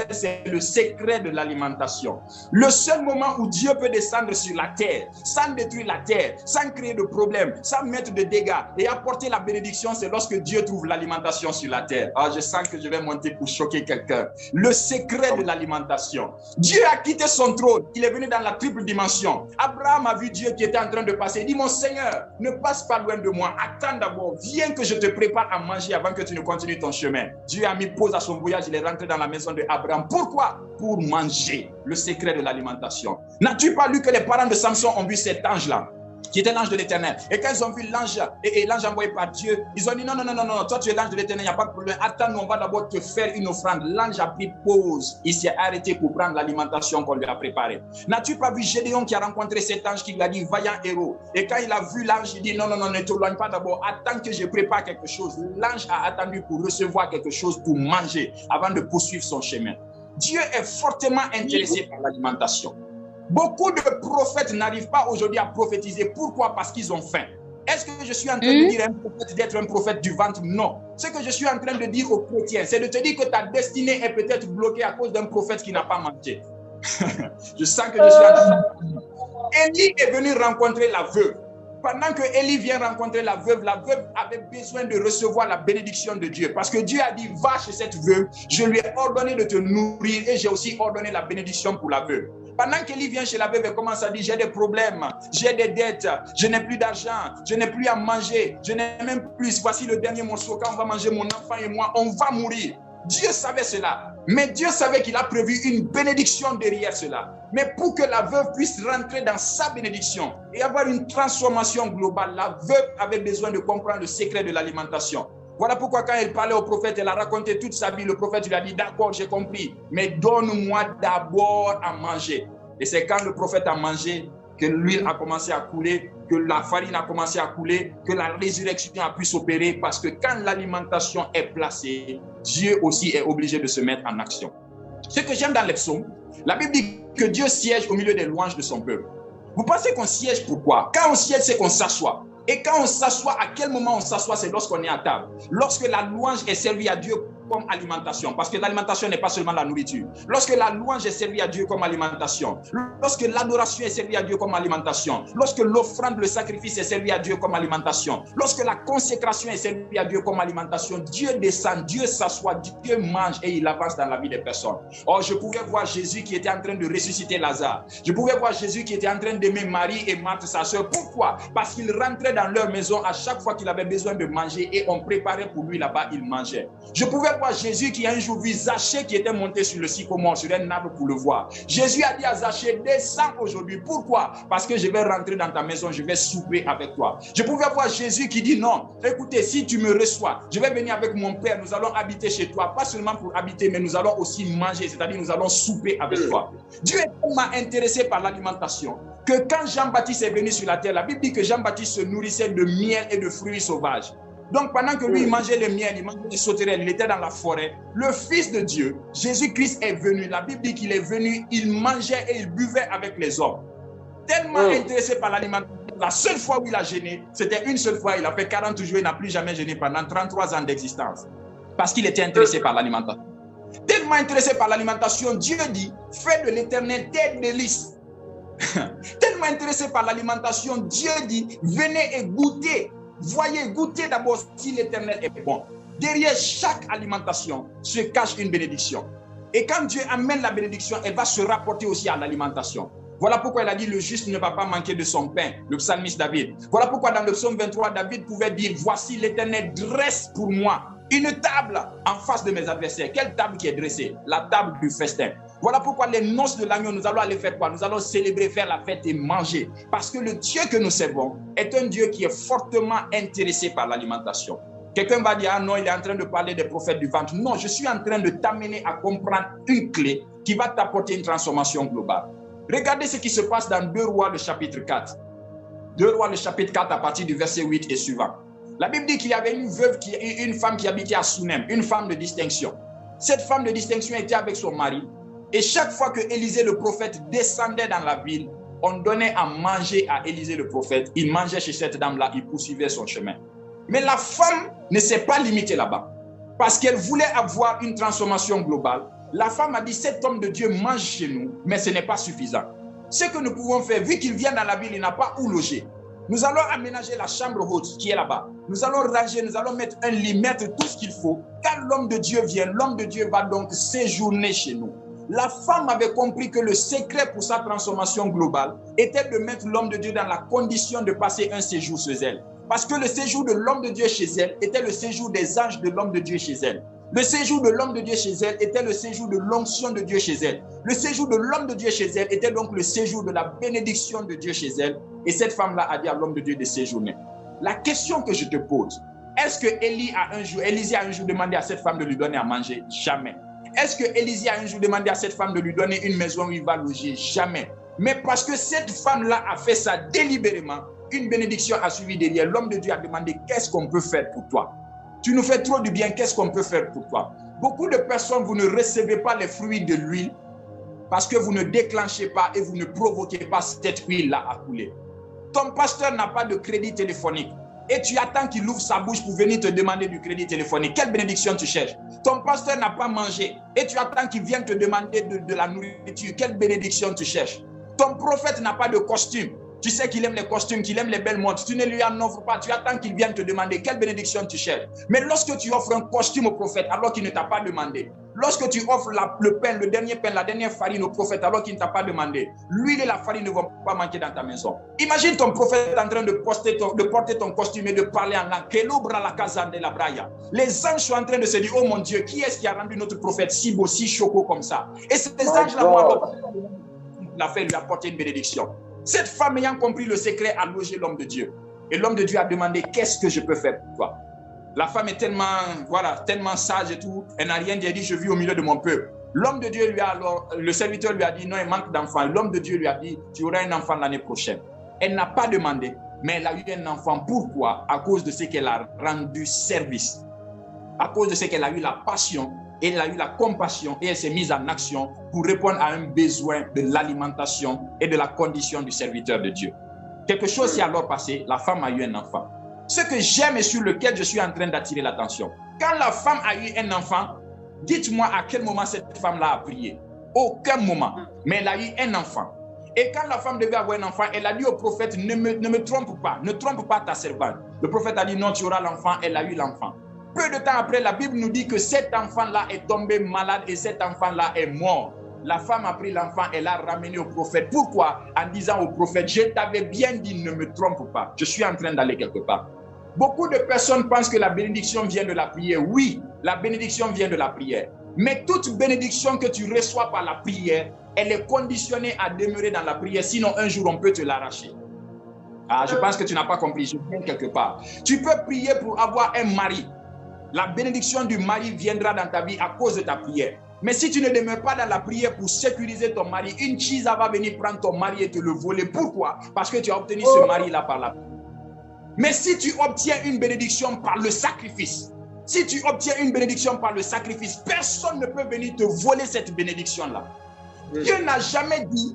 c'est le secret de l'alimentation. Le seul moment où Dieu peut descendre sur la terre, sans détruire la terre, sans créer de problèmes, sans mettre de dégâts et apporter la bénédiction, c'est lorsque Dieu trouve l'alimentation sur la terre. Ah, je sens que je vais monter pour choquer quelqu'un. Le secret de l'alimentation. Dieu a quitté son trône. Il est venu dans la triple dimension. Abraham a vu Dieu qui était en train de passer. Il dit, mon Seigneur, ne passe pas loin de moi. Attends d'abord. Viens que je te prépare à manger avant que tu ne continues ton chemin. Dieu a mis pause à son voyage. Il est rentré dans la maison de Abraham. Pourquoi? Pour manger. Le secret de l'alimentation. N'as-tu pas lu que les parents de Samson ont vu cet ange-là? qui était l'ange de l'Éternel. Et quand ils ont vu l'ange, et l'ange envoyé par Dieu, ils ont dit non, toi tu es l'ange de l'Éternel, il n'y a pas de problème. Attends, nous on va d'abord te faire une offrande. L'ange a pris pause, il s'est arrêté pour prendre l'alimentation qu'on lui a préparée. N'as-tu pas vu Gédéon qui a rencontré cet ange qui lui a dit vaillant héros? Et quand il a vu l'ange, il dit non, ne t'éloigne pas d'abord, attends que je prépare quelque chose. L'ange a attendu pour recevoir quelque chose pour manger avant de poursuivre son chemin. Dieu est fortement intéressé par l'alimentation. Beaucoup de prophètes n'arrivent pas aujourd'hui à prophétiser. Pourquoi? Parce qu'ils ont faim. Est-ce que je suis en train de dire à un prophète d'être un prophète du ventre? Non. Ce que je suis en train de dire aux chrétiens, c'est de te dire que ta destinée est peut-être bloquée à cause d'un prophète qui n'a pas mangé. Je sens que je suis en train de... Élie est venu rencontrer la veuve. Pendant que Élie vient rencontrer la veuve avait besoin de recevoir la bénédiction de Dieu. Parce que Dieu a dit, va chez cette veuve, je lui ai ordonné de te nourrir et j'ai aussi ordonné la bénédiction pour la veuve. Pendant qu'Élie vient chez la veuve et commence à dire, j'ai des problèmes, j'ai des dettes, je n'ai plus d'argent, je n'ai plus à manger, je n'ai même plus, voici le dernier morceau, quand on va manger mon enfant et moi, on va mourir. Dieu savait cela, mais Dieu savait qu'il a prévu une bénédiction derrière cela. Mais pour que la veuve puisse rentrer dans sa bénédiction et avoir une transformation globale, la veuve avait besoin de comprendre le secret de l'alimentation. Voilà pourquoi quand elle parlait au prophète, elle a raconté toute sa vie. Le prophète lui a dit, d'accord, j'ai compris, mais donne-moi d'abord à manger. Et c'est quand le prophète a mangé que l'huile a commencé à couler, que la farine a commencé à couler, que la résurrection a pu s'opérer, parce que quand l'alimentation est placée, Dieu aussi est obligé de se mettre en action. Ce que j'aime dans les psaumes, la Bible dit que Dieu siège au milieu des louanges de son peuple. Vous pensez qu'on siège pourquoi? Quand on siège, c'est qu'on s'assoit. Et quand on s'assoit, à quel moment on s'assoit? C'est lorsqu'on est à table. Lorsque la louange est servie à Dieu comme alimentation, parce que l'alimentation n'est pas seulement la nourriture. Lorsque la louange est servie à Dieu comme alimentation, lorsque l'adoration est servie à Dieu comme alimentation, lorsque l'offrande, le sacrifice est servi à Dieu comme alimentation, lorsque la consécration est servie à Dieu comme alimentation, Dieu descend, Dieu s'assoit, Dieu mange et il avance dans la vie des personnes. Oh, je pouvais voir Jésus qui était en train de ressusciter Lazare. Je pouvais voir Jésus qui était en train d'aimer Marie et Marthe, sa sœur. Pourquoi? Parce qu'il rentrait dans leur maison à chaque fois qu'il avait besoin de manger et on préparait pour lui là-bas, il mangeait. Je pouvais voir Jésus qui a un jour vu Zachée qui était monté sur le sycomore, sur un arbre pour le voir. Jésus a dit à Zachée, descends aujourd'hui. Pourquoi? Parce que je vais rentrer dans ta maison, je vais souper avec toi. Je pouvais voir Jésus qui dit non, écoutez, si tu me reçois, je vais venir avec mon Père, nous allons habiter chez toi, pas seulement pour habiter, mais nous allons aussi manger, c'est-à-dire nous allons souper avec toi. Dieu est tellement intéressé par l'alimentation que quand Jean-Baptiste est venu sur la terre, la Bible dit que Jean-Baptiste se nourrissait de miel et de fruits sauvages. Donc pendant que lui il mangeait le miel, il mangeait les sauterelles, il était dans la forêt, le Fils de Dieu, Jésus-Christ est venu. La Bible dit qu'il est venu, il mangeait et il buvait avec les hommes. Tellement intéressé par l'alimentation. La seule fois où il a jeûné, c'était une seule fois, il a fait 40 jours, il n'a plus jamais jeûné pendant 33 ans d'existence. Parce qu'il était intéressé par l'alimentation. Tellement intéressé par l'alimentation, Dieu dit, fais de l'Éternel tes délices. Tellement intéressé par l'alimentation, Dieu dit, venez et goûtez. Voyez, goûtez d'abord si l'Éternel est bon. Derrière chaque alimentation se cache une bénédiction. Et quand Dieu amène la bénédiction, elle va se rapporter aussi à l'alimentation. Voilà pourquoi il a dit, le juste ne va pas manquer de son pain, le psalmiste David. Voilà pourquoi dans le psaume 23, David pouvait dire, voici l'Éternel dresse pour moi une table en face de mes adversaires. Quelle table qui est dressée? La table du festin. Voilà pourquoi les noces de l'agneau, nous allons aller faire quoi? Nous allons célébrer, faire la fête et manger. Parce que le Dieu que nous servons est un Dieu qui est fortement intéressé par l'alimentation. Quelqu'un va dire, ah non, il est en train de parler des prophètes du ventre. Non, je suis en train de t'amener à comprendre une clé qui va t'apporter une transformation globale. Regardez ce qui se passe dans 2 Rois, le chapitre 4. 2 Rois, le chapitre 4, à partir du verset 8 et suivant. La Bible dit qu'il y avait une femme qui habitait à Sunem, une femme de distinction. Cette femme de distinction était avec son mari. Et chaque fois que Élisée le prophète descendait dans la ville, on donnait à manger à Élisée le prophète. Il mangeait chez cette dame-là, il poursuivait son chemin. Mais la femme ne s'est pas limitée là-bas. Parce qu'elle voulait avoir une transformation globale. La femme a dit, cet homme de Dieu mange chez nous, mais ce n'est pas suffisant. Ce que nous pouvons faire, vu qu'il vient dans la ville, il n'a pas où loger. Nous allons aménager la chambre haute qui est là-bas. Nous allons ranger, nous allons mettre un lit, mettre tout ce qu'il faut. Quand l'homme de Dieu vient, l'homme de Dieu va donc séjourner chez nous. La femme avait compris que le secret pour sa transformation globale était de mettre l'homme de Dieu dans la condition de passer un séjour chez elle. Parce que le séjour de l'homme de Dieu chez elle était le séjour des anges de l'homme de Dieu chez elle. Le séjour de l'homme de Dieu chez elle était le séjour de l'onction de Dieu chez elle. Le séjour de l'homme de Dieu chez elle était donc le séjour de la bénédiction de Dieu chez elle. Et cette femme-là a dit à l'homme de Dieu de séjourner. La question que je te pose, est-ce que Élisée a un jour demandé à cette femme de lui donner à manger? Jamais. Est-ce que Élisée a un jour demandé à cette femme de lui donner une maison où il va loger? Jamais. Mais parce que cette femme-là a fait ça délibérément, une bénédiction a suivi derrière. L'homme de Dieu a demandé, qu'est-ce qu'on peut faire pour toi? Tu nous fais trop du bien, qu'est-ce qu'on peut faire pour toi? Beaucoup de personnes, vous ne recevez pas les fruits de l'huile parce que vous ne déclenchez pas et vous ne provoquez pas cette huile-là à couler. Ton pasteur n'a pas de crédit téléphonique et tu attends qu'il ouvre sa bouche pour venir te demander du crédit téléphonique. Quelle bénédiction tu cherches? Ton pasteur n'a pas mangé et tu attends qu'il vienne te demander de la nourriture. Quelle bénédiction tu cherches? Ton prophète n'a pas de costume. Tu sais qu'il aime les costumes, qu'il aime les belles montres. Tu ne lui en offres pas. Tu attends qu'il vienne te demander quelle bénédiction tu cherches. Mais lorsque tu offres un costume au prophète alors qu'il ne t'a pas demandé, lorsque tu offres le pain, le dernier pain, la dernière farine au prophète alors qu'il ne t'a pas demandé, l'huile et la farine ne vont pas manquer dans ta maison. Imagine ton prophète en train de porter ton costume et de parler en langue. Les anges sont en train de se dire, oh mon Dieu, qui est-ce qui a rendu notre prophète si beau, si choco comme ça? Et ces anges-là l'a fait lui apporter une bénédiction. Cette femme ayant compris le secret a logé l'homme de Dieu. Et l'homme de Dieu a demandé, qu'est-ce que je peux faire pour toi? La femme est tellement sage et tout, elle n'a rien dit, elle dit, je vis au milieu de mon peuple. L'homme de Dieu le serviteur lui a dit, non, il manque d'enfants. L'homme de Dieu lui a dit, tu auras un enfant l'année prochaine. Elle n'a pas demandé, mais elle a eu un enfant. Pourquoi? À cause de ce qu'elle a rendu service. À cause de ce qu'elle a eu la passion, elle a eu la compassion et elle s'est mise en action pour répondre à un besoin de l'alimentation et de la condition du serviteur de Dieu. Quelque chose s'est alors passé, la femme a eu un enfant. Ce que j'aime et sur lequel je suis en train d'attirer l'attention, quand la femme a eu un enfant, dites-moi à quel moment cette femme-là a prié. Aucun moment, mais elle a eu un enfant. Et quand la femme devait avoir un enfant, elle a dit au prophète, ne me trompe pas ta servante. Le prophète a dit non, tu auras l'enfant, elle a eu l'enfant. Peu de temps après, la Bible nous dit que cet enfant-là est tombé malade et cet enfant-là est mort. La femme a pris l'enfant et l'a ramené au prophète. Pourquoi? En disant au prophète, je t'avais bien dit, ne me trompe pas. Je suis en train d'aller quelque part. Beaucoup de personnes pensent que la bénédiction vient de la prière. Oui, la bénédiction vient de la prière. Mais toute bénédiction que tu reçois par la prière, elle est conditionnée à demeurer dans la prière. Sinon, un jour, on peut te l'arracher. Ah, je pense que tu n'as pas compris. Je viens quelque part. Tu peux prier pour avoir un mari. La bénédiction du mari viendra dans ta vie à cause de ta prière. Mais si tu ne demeures pas dans la prière pour sécuriser ton mari, une chisa va venir prendre ton mari et te le voler. Pourquoi? Parce que tu as obtenu ce mari-là par la prière. Mais si tu obtiens une bénédiction par le sacrifice, personne ne peut venir te voler cette bénédiction-là. Dieu n'a jamais dit,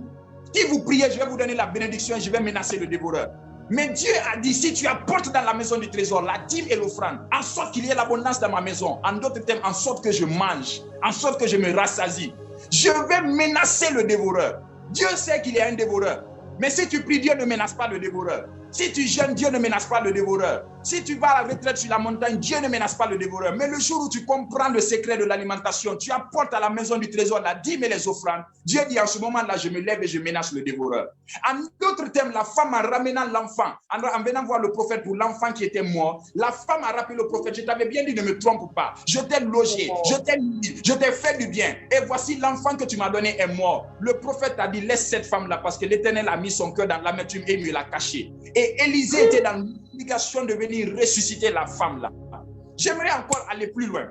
si vous priez, je vais vous donner la bénédiction et je vais menacer le dévoreur. Mais Dieu a dit, si tu apportes dans la maison du trésor la dîme et l'offrande, en sorte qu'il y ait l'abondance dans ma maison, en d'autres termes, en sorte que je mange, en sorte que je me rassasie, je vais menacer le dévoreur. Dieu sait qu'il y a un dévoreur. Mais si tu pries, Dieu ne menace pas le dévoreur. Si tu jeûnes, Dieu ne menace pas le dévoreur. Si tu vas à la retraite sur la montagne, Dieu ne menace pas le dévoreur. Mais le jour où tu comprends le secret de l'alimentation, tu apportes à la maison du trésor la dîme et les offrandes, Dieu dit en ce moment-là, je me lève et je menace le dévoreur. En d'autres termes, la femme en ramenant l'enfant, en venant voir le prophète pour l'enfant qui était mort, la femme a rappelé le prophète, je t'avais bien dit, ne me trompe pas. Je t'ai logé, je t'ai mis, je t'ai fait du bien. Et voici l'enfant que tu m'as donné est mort. Le prophète a dit, laisse cette femme-là parce que l'Éternel a mis son cœur dans l'amertume et il l'a caché. Et Élisée était dans l'obligation de venir ressusciter la femme-là. J'aimerais encore aller plus loin.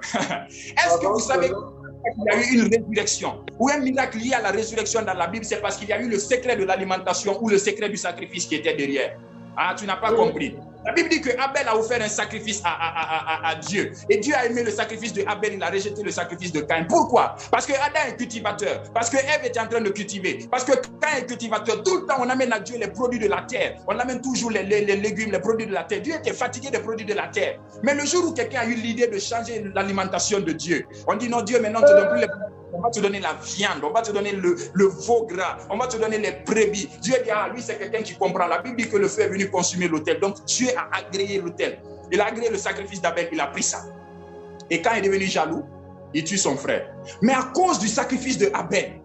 Est-ce que vous savez qu'il y a eu une résurrection ou un miracle lié à la résurrection dans la Bible? C'est parce qu'il y a eu le secret de l'alimentation ou le secret du sacrifice qui était derrière. Ah, tu n'as pas compris. La Bible dit que Abel a offert un sacrifice à Dieu. Et Dieu a aimé le sacrifice de Abel, il a rejeté le sacrifice de Caïn. Pourquoi? Parce que Adam est cultivateur. Parce que Ève était en train de cultiver. Parce que Caïn est cultivateur. Tout le temps, on amène à Dieu les produits de la terre. On amène toujours les légumes, les produits de la terre. Dieu était fatigué des produits de la terre. Mais le jour où quelqu'un a eu l'idée de changer l'alimentation de Dieu, on dit non, Dieu, maintenant, on ne te donne plus les produits. On va te donner la viande, on va te donner le veau gras, on va te donner les brebis. Dieu dit, ah, lui, c'est quelqu'un qui comprend. La Bible dit que le feu est venu consumer l'autel. Donc, Dieu a agréé l'autel. Il a agréé le sacrifice d'Abel, il a pris ça. Et quand il est devenu jaloux, il tue son frère. Mais à cause du sacrifice de Abel,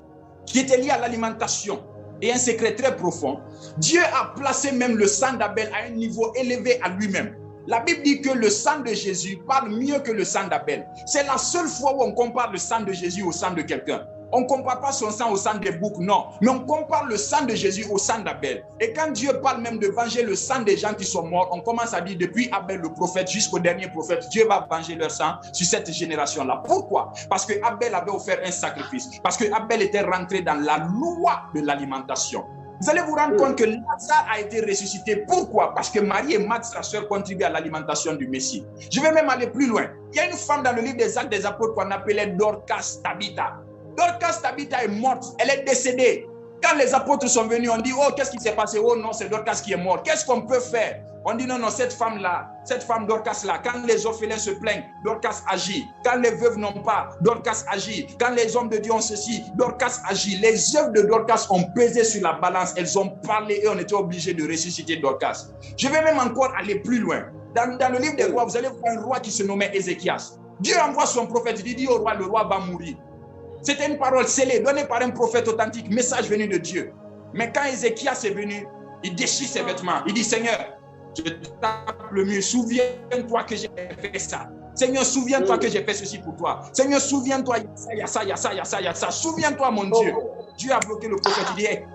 qui était lié à l'alimentation et un secret très profond, Dieu a placé même le sang d'Abel à un niveau élevé à lui-même. La Bible dit que le sang de Jésus parle mieux que le sang d'Abel. C'est la seule fois où on compare le sang de Jésus au sang de quelqu'un. On ne compare pas son sang au sang des boucs, non. Mais on compare le sang de Jésus au sang d'Abel. Et quand Dieu parle même de venger le sang des gens qui sont morts, on commence à dire depuis Abel le prophète jusqu'au dernier prophète, Dieu va venger leur sang sur cette génération-là. Pourquoi? Parce que Abel avait offert un sacrifice. Parce que Abel était rentré dans la loi de l'alimentation. Vous allez vous rendre compte que Lazare a été ressuscité. Pourquoi? Parce que Marie et Marthe, sa sœur, contribuent à l'alimentation du Messie. Je vais même aller plus loin. Il y a une femme dans le livre des Actes des Apôtres qu'on appelait Dorcas Tabitha. Dorcas Tabitha est morte, elle est décédée. Quand les apôtres sont venus, on dit, oh, qu'est-ce qui s'est passé? Oh non, c'est Dorcas qui est morte. Qu'est-ce qu'on peut faire? On dit, non, non, cette femme-là, cette femme Dorcas-là, quand les orphelins se plaignent, Dorcas agit. Quand les veuves n'ont pas, Dorcas agit. Quand les hommes de Dieu ont ceci, Dorcas agit. Les œuvres de Dorcas ont pesé sur la balance, elles ont parlé et on était obligé de ressusciter Dorcas. Je vais même encore aller plus loin. Dans le livre des rois, vous allez voir un roi qui se nommait Ézéchias. Dieu envoie son prophète, il dit au roi, le roi va mourir. C'était une parole scellée, donnée par un prophète authentique, message venu de Dieu. Mais quand Ézéchias est venu, il déchire ses vêtements. Il dit, Seigneur, je tape le mur, souviens-toi que j'ai fait ça. Seigneur, souviens-toi que j'ai fait ceci pour toi. Seigneur, souviens-toi, il y a ça, il y a ça, il y a ça, il y a ça. Souviens-toi, mon Dieu. Dieu a bloqué le prophète. Il dit, hey,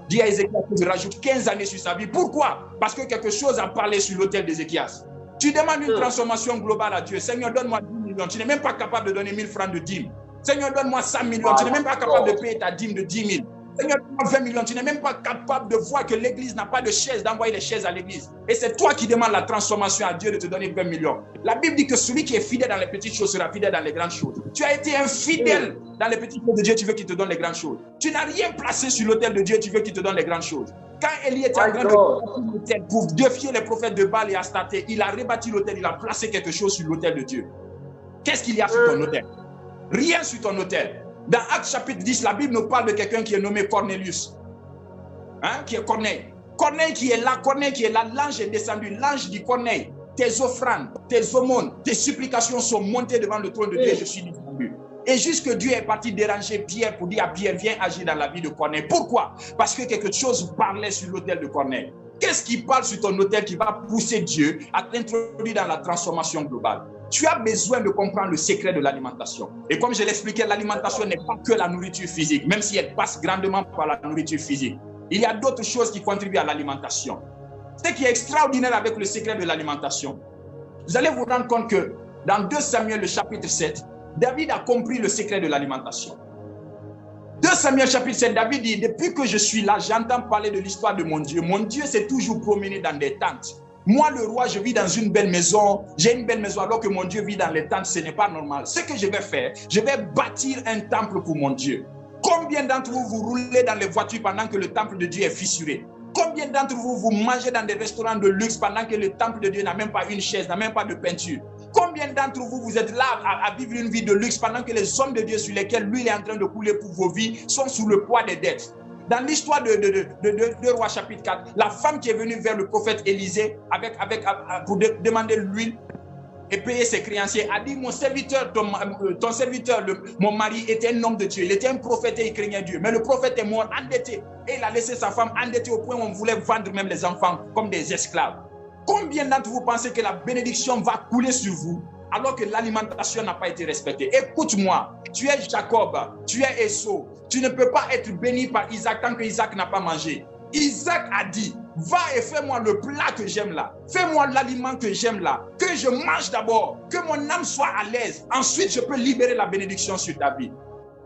dis à Ézéchias que je rajoute 15 années sur sa vie. Pourquoi? Parce que quelque chose a parlé sur l'autel d'Ézéchias. Tu demandes une transformation globale à Dieu. Seigneur, donne-moi 10 millions. Tu n'es même pas capable de donner 1000 francs de dîme. Seigneur, donne-moi 100 millions. Tu n'es même pas capable de payer ta dîme de 10 000. Seigneur, donne-moi 20 millions. Tu n'es même pas capable de voir que l'église n'a pas de chaises, d'envoyer les chaises à l'église. Et c'est toi qui demandes la transformation à Dieu de te donner 20 millions. La Bible dit que celui qui est fidèle dans les petites choses sera fidèle dans les grandes choses. Tu as été infidèle dans les petites choses de Dieu, tu veux qu'il te donne les grandes choses. Tu n'as rien placé sur l'autel de Dieu, tu veux qu'il te donne les grandes choses. Quand Élie était en train de rebâtir l'autel pour défier les prophètes de Baal et Astarté, il a rebâti l'autel, il a placé quelque chose sur l'autel de Dieu. Qu'est-ce qu'il y a sur ton autel? Rien sur ton autel. Dans Actes chapitre 10, la Bible nous parle de quelqu'un qui est nommé Cornelius. Qui est Corneille. Corneille qui est là, l'ange est descendu. L'ange dit, Corneille, tes offrandes, tes aumônes, tes supplications sont montées devant le trône de Dieu. Je suis descendu. Et jusque Dieu est parti déranger Pierre pour dire à Pierre, viens agir dans la vie de Corneille. Pourquoi? Parce que quelque chose parlait sur l'autel de Corneille. Qu'est-ce qui parle sur ton autel qui va pousser Dieu à t'introduire dans la transformation globale? Tu as besoin de comprendre le secret de l'alimentation. Et comme je l'expliquais, l'alimentation n'est pas que la nourriture physique, même si elle passe grandement par la nourriture physique. Il y a d'autres choses qui contribuent à l'alimentation. Ce qui est extraordinaire avec le secret de l'alimentation, vous allez vous rendre compte que dans 2 Samuel, le chapitre 7, David a compris le secret de l'alimentation. 2 Samuel chapitre 7, David dit, depuis que je suis là, j'entends parler de l'histoire de mon Dieu. Mon Dieu s'est toujours promené dans des tentes. Moi, le roi, je vis dans une belle maison. J'ai une belle maison alors que mon Dieu vit dans les tentes. Ce n'est pas normal. Ce que je vais faire, je vais bâtir un temple pour mon Dieu. Combien d'entre vous, vous roulez dans les voitures pendant que le temple de Dieu est fissuré? Combien d'entre vous, vous mangez dans des restaurants de luxe pendant que le temple de Dieu n'a même pas une chaise, n'a même pas de peinture? Combien d'entre vous, vous êtes là à vivre une vie de luxe pendant que les hommes de Dieu sur lesquels lui il est en train de couler pour vos vies sont sous le poids des dettes? Dans l'histoire de Roi chapitre 4, la femme qui est venue vers le prophète Élisée pour demander l'huile et payer ses créanciers a dit, mon serviteur, ton serviteur, mon mari était un homme de Dieu, il était un prophète et il craignait Dieu. Mais le prophète est mort endetté et il a laissé sa femme endettée au point où on voulait vendre même les enfants comme des esclaves. Combien d'entre vous pensez que la bénédiction va couler sur vous alors que l'alimentation n'a pas été respectée? Écoute-moi, tu es Jacob, tu es Esau, tu ne peux pas être béni par Isaac tant que Isaac n'a pas mangé. Isaac a dit, va et fais-moi le plat que j'aime là, fais-moi l'aliment que j'aime là, que je mange d'abord, que mon âme soit à l'aise, ensuite je peux libérer la bénédiction sur ta vie.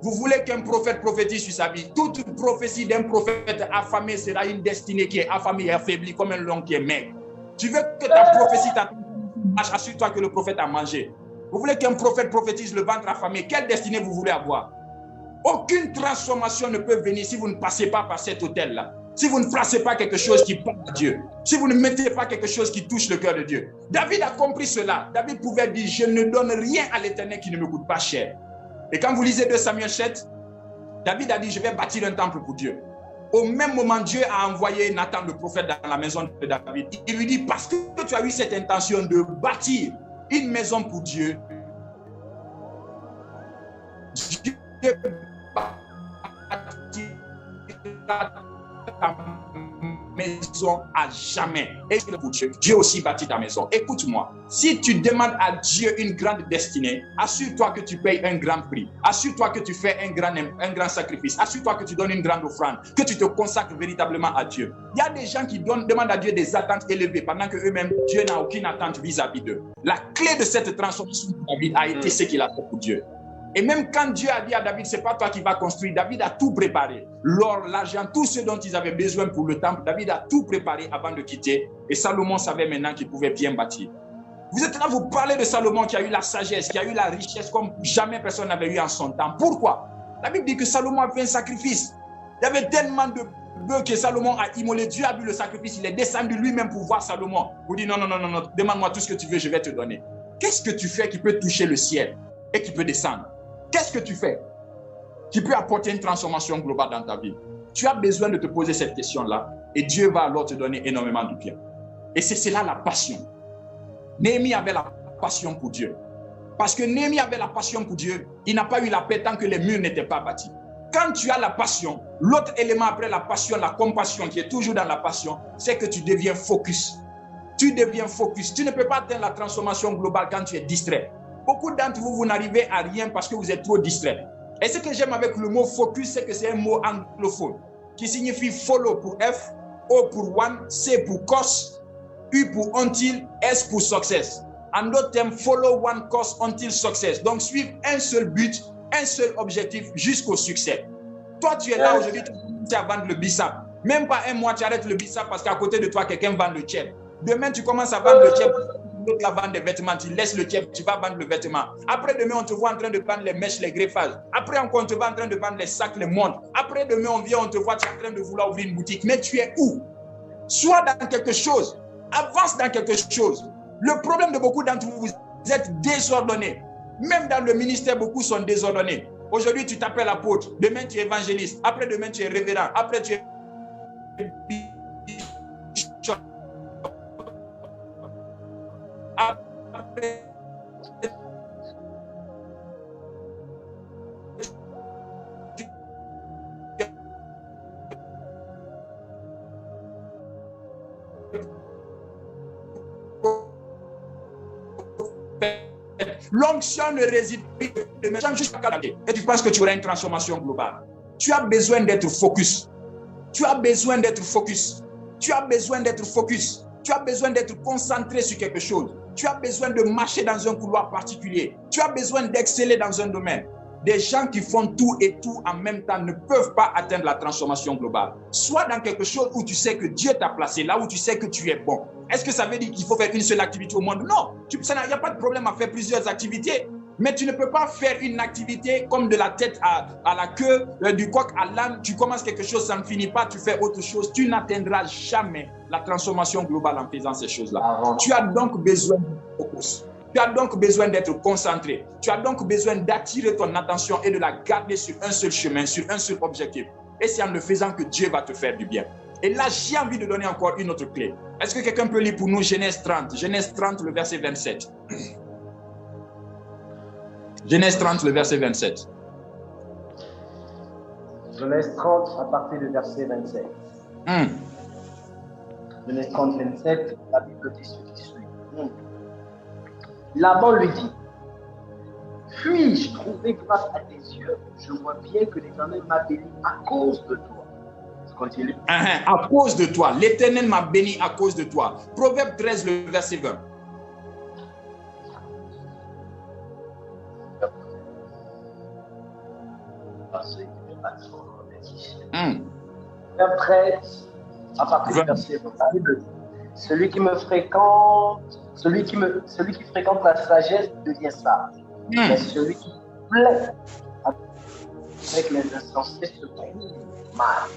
Vous voulez qu'un prophète prophétise sur sa vie? Toute prophétie d'un prophète affamé sera une destinée qui est affamée et affaiblie comme un lion qui est maigre. Tu veux que ta prophétie t'attende, assure-toi que le prophète a mangé. Vous voulez qu'un prophète prophétise le ventre affamé? Quelle destinée vous voulez avoir? Aucune transformation ne peut venir si vous ne passez pas par cet hôtel-là. Si vous ne placez pas quelque chose qui parle à Dieu. Si vous ne mettez pas quelque chose qui touche le cœur de Dieu. David a compris cela. David pouvait dire, je ne donne rien à l'Éternel qui ne me coûte pas cher. Et quand vous lisez 2 Samuel 7, David a dit, je vais bâtir un temple pour Dieu. Au même moment, Dieu a envoyé Nathan le prophète dans la maison de David. Il lui dit, parce que tu as eu cette intention de bâtir une maison pour Dieu, Dieu bâtira ta maison à jamais. Et pour Dieu, Dieu aussi bâtit ta maison. Écoute-moi, si tu demandes à Dieu une grande destinée, assure-toi que tu payes un grand prix. Assure-toi que tu fais un grand sacrifice. Assure-toi que tu donnes une grande offrande, que tu te consacres véritablement à Dieu. Il y a des gens qui demandent à Dieu des attentes élevées pendant que eux-mêmes, Dieu n'a aucune attente vis-à-vis d'eux. La clé de cette transformation de David a été ce qu'il a fait pour Dieu. Et même quand Dieu a dit à David, c'est pas toi qui vas construire, David a tout préparé. L'or, l'argent, tout ce dont ils avaient besoin pour le temple, David a tout préparé avant de quitter. Et Salomon savait maintenant qu'il pouvait bien bâtir. Vous êtes là, vous parlez de Salomon qui a eu la sagesse, qui a eu la richesse comme jamais personne n'avait eu en son temps. Pourquoi? La Bible dit que Salomon a fait un sacrifice. Il y avait tellement de bœufs que Salomon a immolé. Dieu a vu le sacrifice, il est descendu lui-même pour voir Salomon. Vous dit non, demande-moi tout ce que tu veux, je vais te donner. Qu'est-ce que tu fais qui peut toucher le ciel et qui peut descendre? Qu'est-ce que tu fais qui peut apporter une transformation globale dans ta vie? Tu as besoin de te poser cette question-là et Dieu va alors te donner énormément de bien. Et c'est cela la passion. Néhémie avait la passion pour Dieu. Parce que Néhémie avait la passion pour Dieu, il n'a pas eu la paix tant que les murs n'étaient pas bâtis. Quand tu as la passion, l'autre élément après la passion, la compassion qui est toujours dans la passion, c'est que tu deviens focus. Tu deviens focus. Tu ne peux pas atteindre la transformation globale quand tu es distrait. Beaucoup d'entre vous, vous n'arrivez à rien parce que vous êtes trop distrait. Et ce que j'aime avec le mot focus, c'est que c'est un mot anglophone qui signifie follow pour F, O pour one, C pour cause, U pour until, S pour success. En d'autres termes, follow one cause until success. Donc, suivre un seul but, un seul objectif jusqu'au succès. Toi, tu es là aujourd'hui, tu commences à vendre le bissap. Même pas un mois, tu arrêtes le bissap parce qu'à côté de toi, quelqu'un vend le tchèp. Demain, tu commences à vendre le tchèp. L'autre la vend des vêtements, tu laisses le tchèp, tu vas vendre le vêtement. Après demain, on te voit en train de vendre les mèches, les greffages. Après encore, on te voit en train de vendre les sacs, les montres. Après demain, on vient, on te voit, tu es en train de vouloir ouvrir une boutique. Mais tu es où? Sois dans quelque chose. Avance dans quelque chose. Le problème de beaucoup d'entre vous, vous êtes désordonnés. Même dans le ministère, beaucoup sont désordonnés. Aujourd'hui, tu t'appelles apôtre. Demain, tu es évangéliste. Après demain, tu es révérend. Après, tu es bishop. Après, l'onction ne réside plus de jusqu'à et tu penses que tu auras une transformation globale. Tu as besoin d'être focus. Tu as besoin d'être focus. Tu as besoin d'être focus. Tu as besoin d'être concentré sur quelque chose. Tu as besoin de marcher dans un couloir particulier. Tu as besoin d'exceller dans un domaine. Des gens qui font tout et tout en même temps ne peuvent pas atteindre la transformation globale. Sois dans quelque chose où tu sais que Dieu t'a placé, là où tu sais que tu es bon. Est-ce que ça veut dire qu'il faut faire une seule activité au monde? Non, il n'y a pas de problème à faire plusieurs activités. Mais tu ne peux pas faire une activité comme de la tête à la queue, du coq à l'âne. Tu commences quelque chose, ça ne finit pas, tu fais autre chose. Tu n'atteindras jamais la transformation globale en faisant ces choses-là. Tu as donc besoin de focus. Tu as donc besoin d'être concentré. Tu as donc besoin d'attirer ton attention et de la garder sur un seul chemin, sur un seul objectif. Et c'est en le faisant que Dieu va te faire du bien. Et là, j'ai envie de donner encore une autre clé. Est-ce que quelqu'un peut lire pour nous Genèse 30? Genèse 30, le verset 27. Genèse 30, le verset 27. Genèse 30, à partir du verset 27. Genèse 30, 27, la Bible dit ce qui suit. Laban lui dit: puis-je trouver grâce à tes yeux? Je vois bien que l'Éternel m'a béni à cause de toi. Continue. À cause de toi. L'Éternel m'a béni à cause de toi. Proverbe 13, le verset 20. Proverbe 13, à partir du verset 20. Celui qui fréquente la sagesse devient sage. Mais celui qui plaît avec les insensés se trouve mal.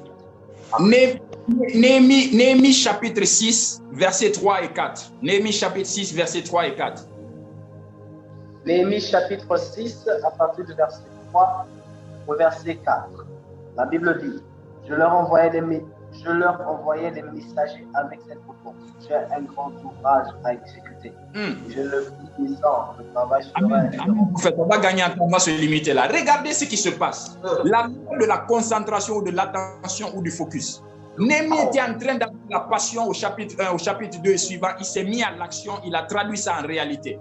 Néhémie chapitre 6, versets 3 et 4. Néhémie chapitre 6, versets 3 et 4. Néhémie chapitre 6, à partir du verset 3 au verset 4. La Bible dit: Je leur envoyais des messagers avec cette réponse: j'ai un grand ouvrage à exécuter. Je le fis descendre, le travail sera. On va gagner un temps, on va se limiter là. Regardez ce qui se passe. La loi de la concentration ou de l'attention ou du focus. Néhémie était en train d'avoir la passion au chapitre 1, au chapitre 2 et suivant. Il s'est mis à l'action, il a traduit ça en réalité.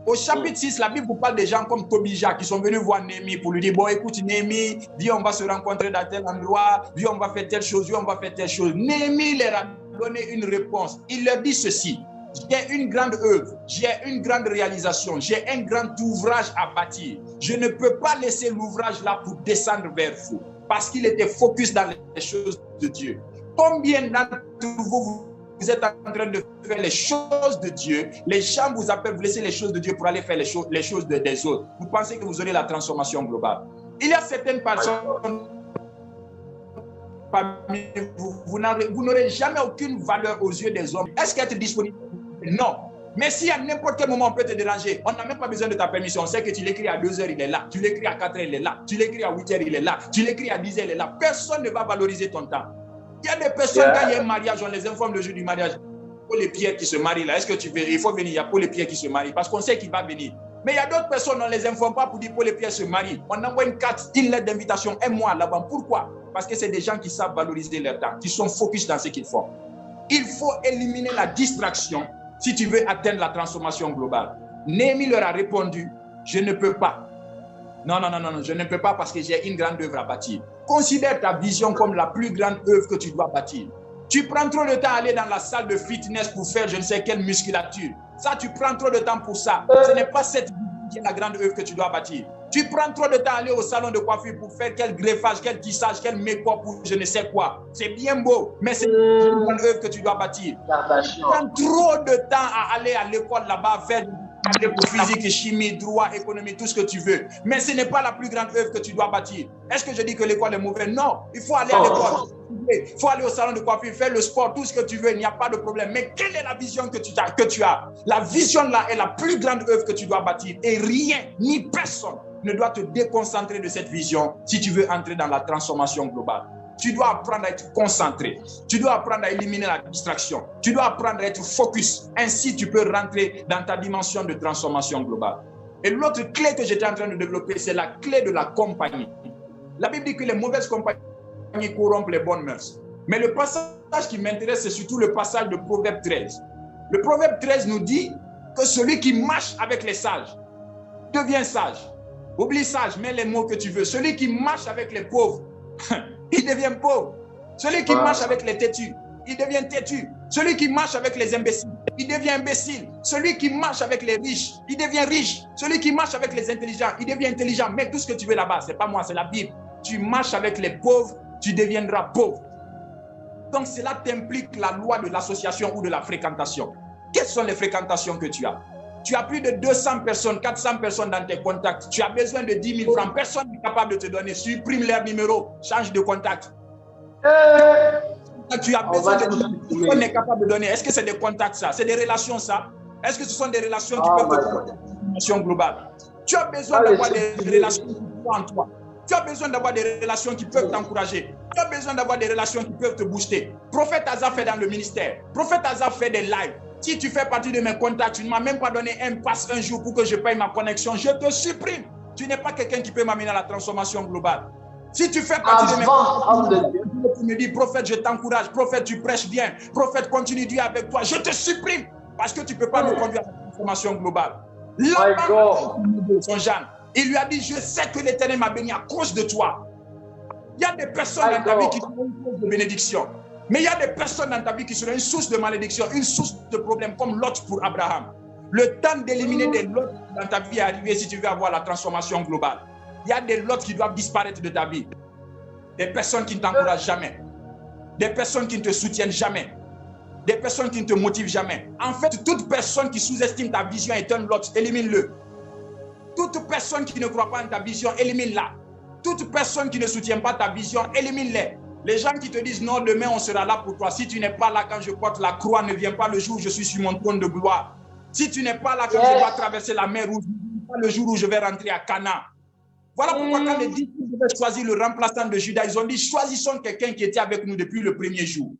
Au chapitre 6, la Bible vous parle des gens comme Tobija qui sont venus voir Néhémie pour lui dire, bon écoute Néhémie, viens on va se rencontrer dans tel endroit, viens on va faire telle chose, viens on va faire telle chose. Néhémie leur a donné une réponse. Il leur dit ceci, j'ai une grande œuvre, j'ai une grande réalisation, j'ai un grand ouvrage à bâtir. Je ne peux pas laisser l'ouvrage là pour descendre vers vous. Parce qu'il était focus dans les choses de Dieu. Combien d'entre vous, vous êtes en train de faire les choses de Dieu, les gens vous appellent, vous laissez les choses de Dieu pour aller faire les choses des autres. Vous pensez que vous aurez la transformation globale. Il y a certaines personnes parmi vous, vous n'aurez jamais aucune valeur aux yeux des hommes. Est-ce qu'être disponible? Non. Mais si à n'importe quel moment on peut te déranger, on n'a même pas besoin de ta permission. On sait que tu l'écris à 2 heures, il est là. Tu l'écris à 4 heures, il est là. Tu l'écris à 8 heures, il est là. Tu l'écris à 10 heures, il est là. Personne ne va valoriser ton temps. Il y a des personnes, quand il y a un mariage, on les informe le jour du mariage. Paul et Pierre qui se marient là, est-ce que tu veux? Il faut venir, il y a Paul et Pierre qui se marient parce qu'on sait qu'il va venir. Mais il y a d'autres personnes, on ne les informe pas pour dire Paul et Pierre se marient. On envoie une carte, une lettre d'invitation, un mois là-bas. Pourquoi? Parce que c'est des gens qui savent valoriser leur temps, qui sont focus dans ce qu'ils font. Il faut éliminer la distraction si tu veux atteindre la transformation globale. Néhémie leur a répondu, je ne peux pas. Non, je ne peux pas parce que j'ai une grande œuvre à bâtir. Considère ta vision comme la plus grande œuvre que tu dois bâtir. Tu prends trop de temps à aller dans la salle de fitness pour faire je ne sais quelle musculature. Ça, tu prends trop de temps pour ça. Ce n'est pas cette vision qui est la grande œuvre que tu dois bâtir. Tu prends trop de temps à aller au salon de coiffure pour faire quel greffage, quel tissage, quel make-up pour je ne sais quoi. C'est bien beau, mais c'est une grande œuvre que tu dois bâtir. Tu prends trop de temps à aller à l'école là-bas, faire pour physique, chimie, droit, économie, tout ce que tu veux. Mais ce n'est pas la plus grande œuvre que tu dois bâtir. Est-ce que je dis que l'école est mauvaise? Non, il faut aller à l'école. Il faut aller au salon de coiffure, faire le sport, tout ce que tu veux, il n'y a pas de problème. Mais quelle est la vision que tu as? La vision là est la plus grande œuvre que tu dois bâtir. Et rien, ni personne ne doit te déconcentrer de cette vision si tu veux entrer dans la transformation globale. Tu dois apprendre à être concentré. Tu dois apprendre à éliminer la distraction. Tu dois apprendre à être focus. Ainsi, tu peux rentrer dans ta dimension de transformation globale. Et l'autre clé que j'étais en train de développer, c'est la clé de la compagnie. La Bible dit que les mauvaises compagnies corrompent les bonnes mœurs. Mais le passage qui m'intéresse, c'est surtout le passage de Proverbe 13. Le Proverbe 13 nous dit que celui qui marche avec les sages devient sage. Oublie sage, mets les mots que tu veux. Celui qui marche avec les pauvres, il devient pauvre. Celui qui marche avec les têtus, il devient têtu. Celui qui marche avec les imbéciles, il devient imbécile. Celui qui marche avec les riches, il devient riche. Celui qui marche avec les intelligents, il devient intelligent. Mets tout ce que tu veux là-bas, c'est pas moi, c'est la Bible. Tu marches avec les pauvres, tu deviendras pauvre. Donc cela t'implique la loi de l'association ou de la fréquentation. Quelles sont les fréquentations que tu as? Tu as plus de 200 personnes, 400 personnes dans tes contacts. Tu as besoin de 10 000 francs. Personne n'est capable de te donner. Supprime leur numéro, change de contact. Tu as besoin de personne n'est capable de donner. Est-ce que c'est des contacts ça? C'est des relations ça? Est-ce que ce sont des relations qui peuvent te donner une transformation globale? Tu as besoin d'avoir des relations qui croient en toi. Tu as besoin d'avoir des relations qui peuvent t'encourager. Tu as besoin d'avoir des relations qui peuvent te booster. Prophète Asa fait dans le ministère. Prophète Asa fait des lives. Si tu fais partie de mes contacts, tu ne m'as même pas donné un pass un jour pour que je paye ma connexion, je te supprime. Tu n'es pas quelqu'un qui peut m'amener à la transformation globale. Si tu fais partie de mes contacts, tu me dis, prophète, je t'encourage. Prophète, tu prêches bien. Prophète, continue Dieu avec toi. Je te supprime parce que tu ne peux pas me conduire à la transformation globale. Son Jeanne, il lui a dit, je sais que l'Éternel m'a béni à cause de toi. Il y a des personnes dans ta vie qui sont une source de bénédiction. Mais il y a des personnes dans ta vie qui seront une source de malédiction, une source de problème, comme Lot pour Abraham. Le temps d'éliminer des Lot dans ta vie est arrivé si tu veux avoir la transformation globale. Il y a des Lot qui doivent disparaître de ta vie. Des personnes qui ne t'encouragent jamais. Des personnes qui ne te soutiennent jamais. Des personnes qui ne te motivent jamais. En fait, toute personne qui sous-estime ta vision est un Lot. Élimine-le. Toute personne qui ne croit pas en ta vision, élimine-la. Toute personne qui ne soutient pas ta vision, élimine-les. Les gens qui te disent non, demain on sera là pour toi. Si tu n'es pas là quand je porte la croix, ne viens pas le jour où je suis sur mon trône de gloire. Si tu n'es pas là quand je dois traverser la mer rouge, ne viens pas le jour où je vais rentrer à Cana. Voilà pourquoi quand les disciples devaient choisir le remplaçant de Judas, ils ont dit choisissons quelqu'un qui était avec nous depuis le premier jour.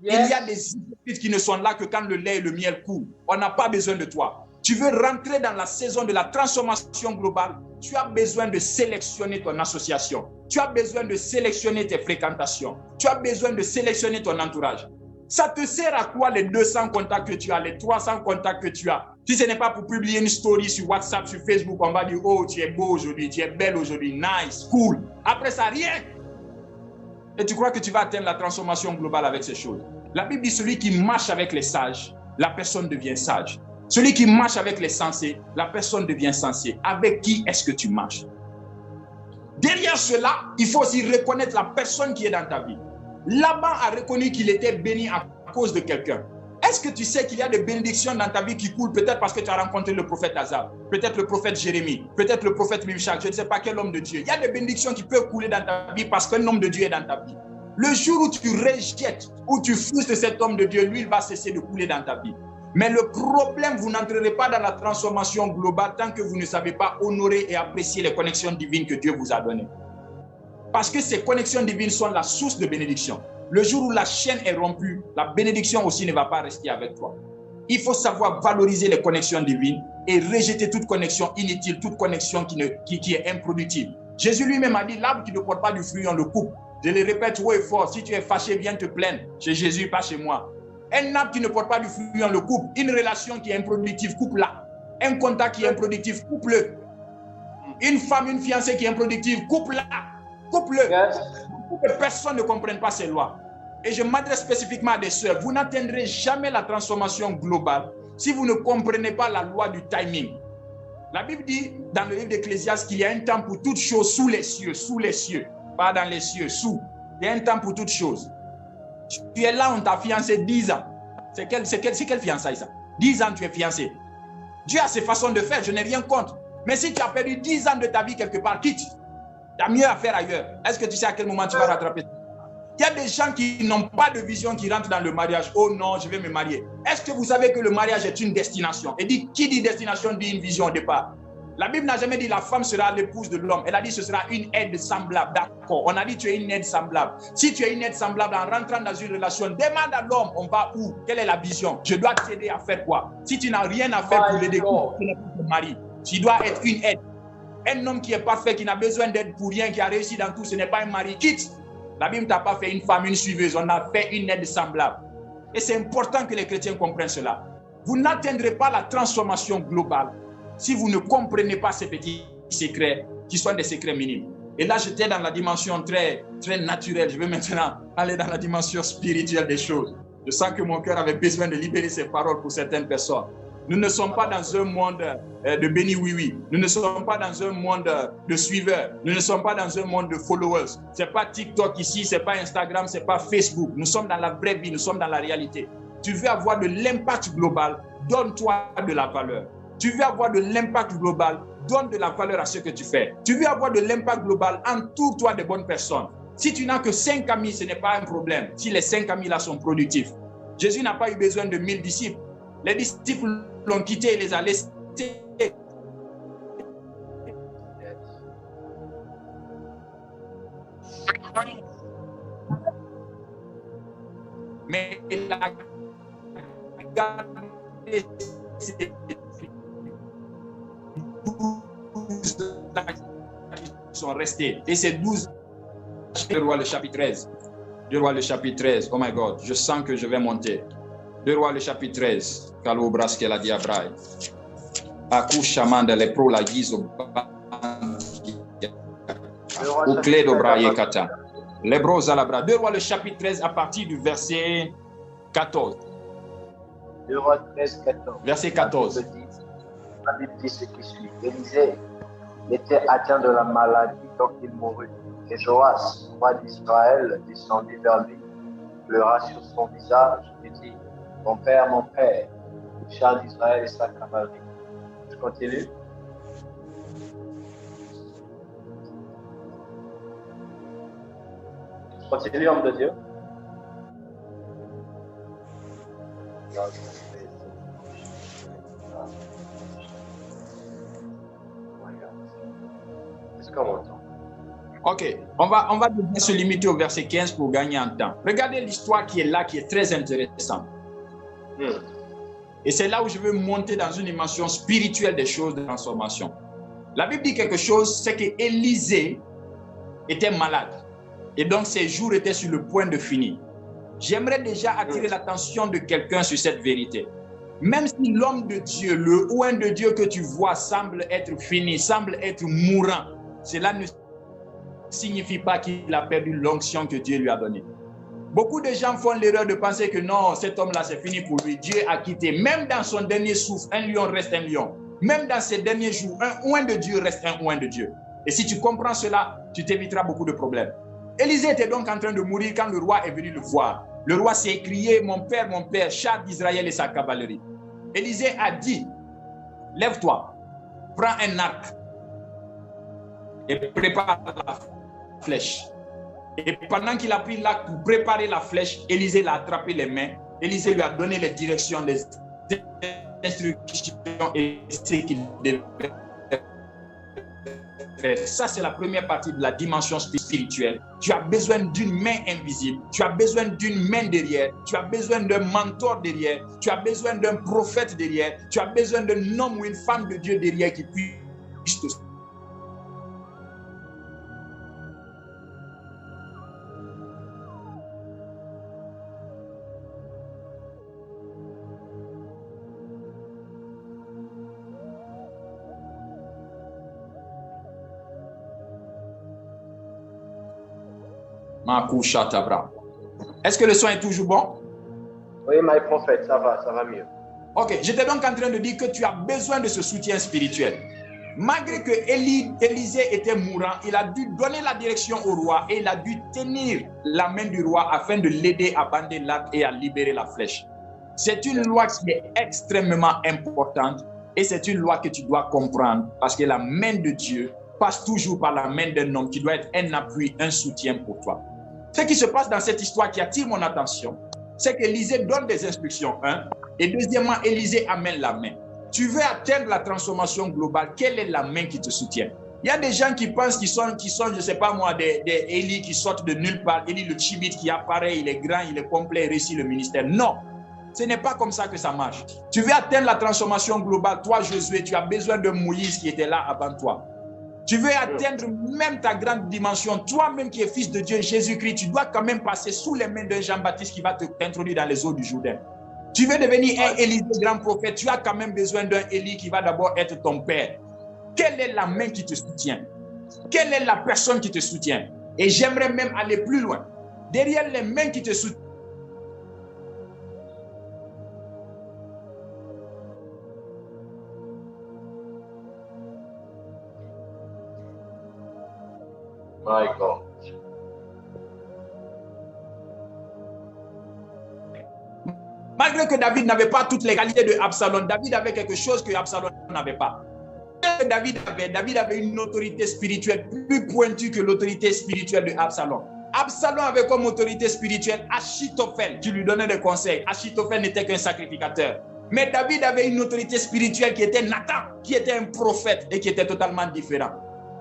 Il y a des hypocrites qui ne sont là que quand le lait et le miel coulent. On n'a pas besoin de toi. Tu veux rentrer dans la saison de la transformation globale, tu as besoin de sélectionner ton association. Tu as besoin de sélectionner tes fréquentations. Tu as besoin de sélectionner ton entourage. Ça te sert à quoi les 200 contacts que tu as, les 300 contacts que tu as? Si ce n'est pas pour publier une story sur WhatsApp, sur Facebook, on va dire, oh, tu es beau aujourd'hui, tu es belle aujourd'hui, nice, cool. Après ça, rien. Et tu crois que tu vas atteindre la transformation globale avec ces choses? La Bible dit, celui qui marche avec les sages, la personne devient sage. Celui qui marche avec les sensés, la personne devient sensée. Avec qui est-ce que tu marches? Derrière cela, il faut aussi reconnaître la personne qui est dans ta vie. Laban a reconnu qu'il était béni à cause de quelqu'un. Est-ce que tu sais qu'il y a des bénédictions dans ta vie qui coulent peut-être parce que tu as rencontré le prophète Lazare, peut-être le prophète Jérémie, peut-être le prophète Mimchak, je ne sais pas quel homme de Dieu. Il y a des bénédictions qui peuvent couler dans ta vie parce qu'un homme de Dieu est dans ta vie. Le jour où tu rejettes, où tu frustres cet homme de Dieu, lui, il va cesser de couler dans ta vie. Mais le problème, vous n'entrerez pas dans la transformation globale tant que vous ne savez pas honorer et apprécier les connexions divines que Dieu vous a données. Parce que ces connexions divines sont la source de bénédiction. Le jour où la chaîne est rompue, la bénédiction aussi ne va pas rester avec toi. Il faut savoir valoriser les connexions divines et rejeter toute connexion inutile, toute connexion qui est improductive. Jésus lui-même a dit, l'arbre qui ne porte pas du fruit, on le coupe. Je le répète haut et fort, si tu es fâché, viens te plaindre chez Jésus, pas chez moi. Un arbre qui ne porte pas du fruit, on le coupe. Une relation qui est improductive, coupe-la. Un contact qui est improductif, coupe-le. Une femme, une fiancée qui est improductive, coupe-la. Coupe-le. Yes. Pour que personne ne comprenne pas ces lois. Et je m'adresse spécifiquement à des sœurs. Vous n'atteindrez jamais la transformation globale si vous ne comprenez pas la loi du timing. La Bible dit dans le livre d'Ecclésiaste qu'il y a un temps pour toutes choses sous les cieux, pas dans les cieux, sous. Il y a un temps pour toutes choses. Tu es là, on t'a fiancé 10 ans. C'est quelle fiançaille ça? 10 ans tu es fiancé. Dieu a ses façons de faire, je n'ai rien contre. Mais si tu as perdu 10 ans de ta vie quelque part, quitte. Tu as mieux à faire ailleurs. Est-ce que tu sais à quel moment tu vas rattraper? Il y a des gens qui n'ont pas de vision qui rentrent dans le mariage. Oh non, je vais me marier. Est-ce que vous savez que le mariage est une destination? Et dit, qui dit destination dit une vision au départ. La Bible n'a jamais dit la femme sera l'épouse de l'homme. Elle a dit ce sera une aide semblable. D'accord, on a dit tu es une aide semblable. Si tu es une aide semblable en rentrant dans une relation, demande à l'homme, on va où? Quelle est la vision? Je dois t'aider à faire quoi? Si tu n'as rien à faire pour l'aider, tu n'es pas ton mari. Tu dois être une aide. Un homme qui est parfait, qui n'a besoin d'aide pour rien, qui a réussi dans tout, ce n'est pas un mari. Quitte. La Bible ne t'a pas fait une femme, une suiveuse. On a fait une aide semblable. Et c'est important que les chrétiens comprennent cela. Vous n'atteindrez pas la transformation globale si vous ne comprenez pas ces petits secrets qui sont des secrets minimes. Et là, j'étais dans la dimension très, très naturelle. Je vais maintenant aller dans la dimension spirituelle des choses. Je sens que mon cœur avait besoin de libérer ces paroles pour certaines personnes. Nous ne sommes pas dans un monde de béni oui-oui. Nous ne sommes pas dans un monde de suiveurs. Nous ne sommes pas dans un monde de followers. Ce n'est pas TikTok ici, ce n'est pas Instagram, ce n'est pas Facebook. Nous sommes dans la vraie vie, nous sommes dans la réalité. Tu veux avoir de l'impact global, donne-toi de la valeur. Tu veux avoir de l'impact global, donne de la valeur à ce que tu fais. Tu veux avoir de l'impact global, entoure-toi de bonnes personnes. Si tu n'as que 5 amis, ce n'est pas un problème. Si les 5 amis-là sont productifs. Jésus n'a pas eu besoin de 1000 disciples. Les disciples l'ont quitté et les a laissés. Mais il a gardé ces 12 qui sont restés. Et ces 12, Deux Rois le chapitre 13. Deux Rois le chapitre 13. Oh my God, je sens que je vais monter. Deux Rois le chapitre 13. Kalo braske la diabrai. Akushamanda le pro la gizo. Au clé de braille kata. Les bros à la bras. Deux Rois le chapitre 13 à partir du verset 14. Deux Rois 13, 14. Verset 14. La Bible dit ce qui suit. Élisée était atteint de la maladie, donc il mourut. Et Joas, roi d'Israël, descendit vers lui, pleura sur son visage et dit, mon père, le char d'Israël et sa cavalerie. Je continue. Je continue, homme de Dieu. Est-ce qu'on m'entend? Ok, on va devoir se limiter au verset 15 pour gagner en temps. Regardez l'histoire qui est là, qui est très intéressante. Et c'est là où je veux monter dans une dimension spirituelle des choses de transformation. La Bible dit quelque chose, c'est qu'Élisée était malade. Et donc ses jours étaient sur le point de finir. J'aimerais déjà attirer l'attention de quelqu'un sur cette vérité. Même si l'homme de Dieu, le oint de Dieu que tu vois semble être fini, semble être mourant, cela ne signifie pas qu'il a perdu l'onction que Dieu lui a donnée. Beaucoup de gens font l'erreur de penser que non, cet homme-là, c'est fini pour lui. Dieu a quitté. Même dans son dernier souffle, un lion reste un lion. Même dans ses derniers jours, un oint de Dieu reste un oint de Dieu. Et si tu comprends cela, tu t'éviteras beaucoup de problèmes. Élisée était donc en train de mourir quand le roi est venu le voir. Le roi s'est écrié, mon père, char d'Israël et sa cavalerie. Élisée a dit, lève-toi, prends un arc et prépare la flèche. Et pendant qu'il a pris l'arc pour préparer la flèche, Élisée l'a attrapé les mains. Élisée lui a donné les directions, les instructions et ce qu'il devait faire. Ça, c'est la première partie de la dimension spirituelle. Tu as besoin d'une main invisible, tu as besoin d'une main derrière, tu as besoin d'un mentor derrière, tu as besoin d'un prophète derrière, tu as besoin d'un homme ou une femme de Dieu derrière qui puisse te Est-ce que le son est toujours bon? Oui, my prophète, ça va mieux. Ok, j'étais donc en train de dire que tu as besoin de ce soutien spirituel. Malgré que Élisée était mourant, il a dû donner la direction au roi et il a dû tenir la main du roi afin de l'aider à bander l'arc et à libérer la flèche. C'est une loi qui est extrêmement importante et c'est une loi que tu dois comprendre parce que la main de Dieu passe toujours par la main d'un homme qui doit être un appui, un soutien pour toi. Ce qui se passe dans cette histoire qui attire mon attention, c'est qu'Élisée donne des instructions, et deuxièmement, Élisée amène la main. Tu veux atteindre la transformation globale, quelle est la main qui te soutient? Il y a des gens qui pensent qu'ils sont je ne sais pas moi, des Élie qui sortent de nulle part, Élie le Tchibite qui apparaît, il est grand, il est complet, il réussit le ministère. Non, ce n'est pas comme ça que ça marche. Tu veux atteindre la transformation globale, toi Josué, tu as besoin de Moïse qui était là avant toi. Tu veux atteindre même ta grande dimension, toi-même qui es fils de Dieu, Jésus-Christ, tu dois quand même passer sous les mains d'un Jean-Baptiste qui va t'introduire dans les eaux du Jourdain. Tu veux devenir un Élisée, grand prophète, tu as quand même besoin d'un Élie qui va d'abord être ton père. Quelle est la main qui te soutient? Quelle est la personne qui te soutient? Et j'aimerais même aller plus loin. Derrière les mains qui te soutiennent, My God. malgré que David n'avait pas toutes les qualités de Absalom, David avait quelque chose que Absalom n'avait pas. David avait une autorité spirituelle plus pointue que l'autorité spirituelle de Absalom. Absalom avait comme autorité spirituelle Achitophel qui lui donnait des conseils. Achitophel n'était qu'un sacrificateur. Mais David avait une autorité spirituelle qui était Nathan, qui était un prophète et qui était totalement différent.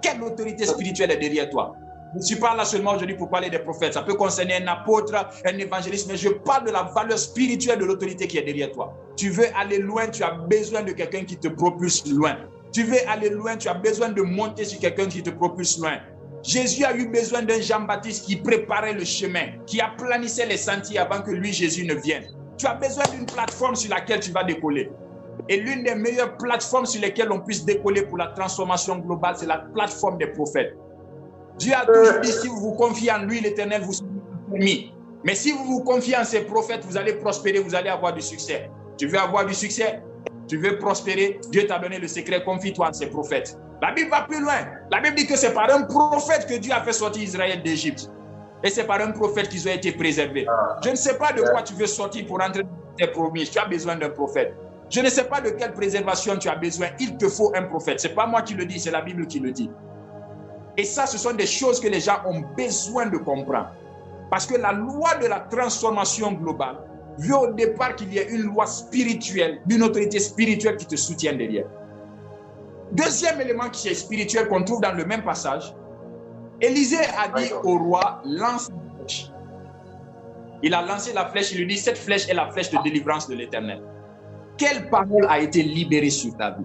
Quelle autorité spirituelle est derrière toi? Je ne suis pas là seulement aujourd'hui pour parler des prophètes. Ça peut concerner un apôtre, un évangéliste, mais je parle de la valeur spirituelle de l'autorité qui est derrière toi. Tu veux aller loin, tu as besoin de quelqu'un qui te propulse loin. Tu veux aller loin, tu as besoin de monter sur quelqu'un qui te propulse loin. Jésus a eu besoin d'un Jean-Baptiste qui préparait le chemin, qui aplanissait les sentiers avant que lui, Jésus, ne vienne. Tu as besoin d'une plateforme sur laquelle tu vas décoller. Et l'une des meilleures plateformes sur lesquelles on puisse décoller pour la transformation globale, c'est la plateforme des prophètes. Dieu a toujours dit, si vous vous confiez en lui, l'Éternel vous sera permis. Mais si vous vous confiez en ses prophètes, vous allez prospérer, vous allez avoir du succès. Tu veux avoir du succès? Tu veux prospérer? Dieu t'a donné le secret, confie-toi en ses prophètes. La Bible va plus loin. La Bible dit que c'est par un prophète que Dieu a fait sortir Israël d'Égypte. Et c'est par un prophète qu'ils ont été préservés. Je ne sais pas de quoi tu veux sortir pour entrer dans tes promesses. Tu as besoin d'un prophète. Je ne sais pas de quelle préservation tu as besoin. Il te faut un prophète. Ce n'est pas moi qui le dis, c'est la Bible qui le dit. Et ça, ce sont des choses que les gens ont besoin de comprendre. Parce que la loi de la transformation globale veut au départ qu'il y ait une loi spirituelle, d'une autorité spirituelle qui te soutient derrière. Deuxième élément qui est spirituel qu'on trouve dans le même passage, Élisée a dit au roi, lance la flèche. Il a lancé la flèche, il lui dit, cette flèche est la flèche de délivrance de l'Éternel. quelle parole a été libérée sur ta vie?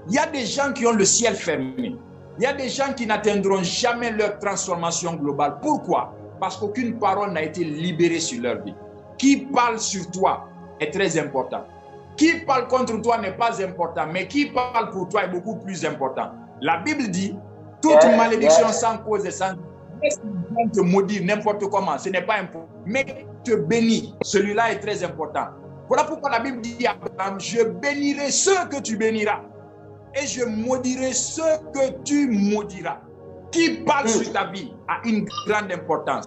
Il y a des gens qui ont le ciel fermé. Il y a des gens qui n'atteindront jamais leur transformation globale. Pourquoi? Parce qu'aucune parole n'a été libérée sur leur vie. Qui parle sur toi est très important. Qui parle contre toi n'est pas important, mais qui parle pour toi est beaucoup plus important. La Bible dit, toute malédiction sans cause et sans te maudire n'importe comment, ce n'est pas important. Mais te bénir, celui-là est très important. Voilà pourquoi la Bible dit à Abraham, je bénirai ceux que tu béniras et je maudirai ceux que tu maudiras. Qui parle sur ta vie a une grande importance.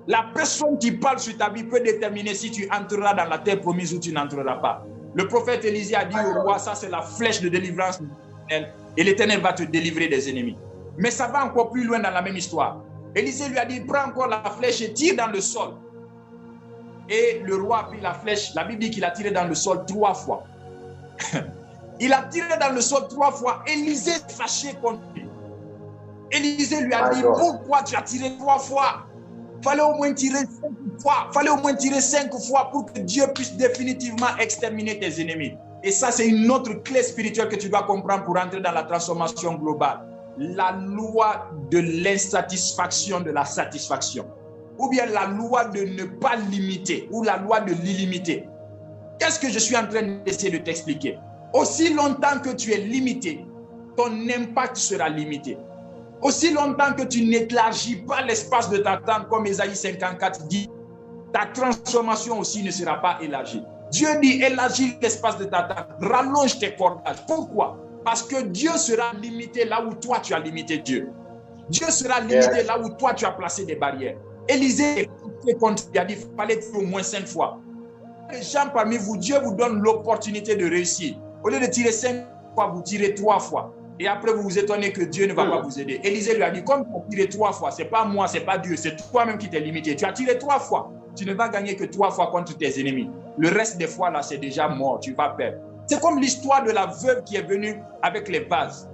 La personne qui parle sur ta vie peut déterminer si tu entreras dans la terre promise ou tu n'entreras pas. Le prophète Élisée a dit au roi, ça c'est la flèche de délivrance de l'Éternel et l'Éternel va te délivrer des ennemis. Mais ça va encore plus loin dans la même histoire. Élisée lui a dit, prends encore la flèche et tire dans le sol. Et le roi a pris la flèche. La Bible dit qu'il a tiré dans le sol 3 fois. Il a tiré dans le sol 3 fois. Élisée est fâché contre lui. Élisée lui a dit, pourquoi tu as tiré 3 fois? Fallait au moins tirer 5 fois. Fallait au moins tirer 5 fois pour que Dieu puisse définitivement exterminer tes ennemis. Et ça, c'est une autre clé spirituelle que tu dois comprendre pour entrer dans la transformation globale. La loi de l'insatisfaction de la satisfaction. Ou bien la loi de ne pas limiter, ou la loi de l'illimité. Qu'est-ce que je suis en train d'essayer de t'expliquer? Aussi longtemps que tu es limité, ton impact sera limité. Aussi longtemps que tu n'élargis pas l'espace de ta tente, comme Ésaïe 54 dit, ta transformation aussi ne sera pas élargie. Dieu dit, élargis l'espace de ta tente, rallonge tes cordages. Pourquoi? Parce que Dieu sera limité là où toi tu as limité Dieu. Dieu sera limité là où toi tu as placé des barrières. Élisée il a dit qu'il fallait tirer au moins 5 fois. Les gens parmi vous, Dieu vous donne l'opportunité de réussir. Au lieu de tirer 5 fois, vous tirez 3 fois. Et après, vous vous étonnez que Dieu ne va pas vous aider. Élisée lui a dit, comme tu as tiré 3 fois, ce n'est pas moi, ce n'est pas Dieu, c'est toi-même qui t'es limité. Tu as tiré 3 fois. Tu ne vas gagner que 3 fois contre tes ennemis. Le reste des fois, là, c'est déjà mort. Tu vas perdre. C'est comme l'histoire de la veuve qui est venue avec les vases.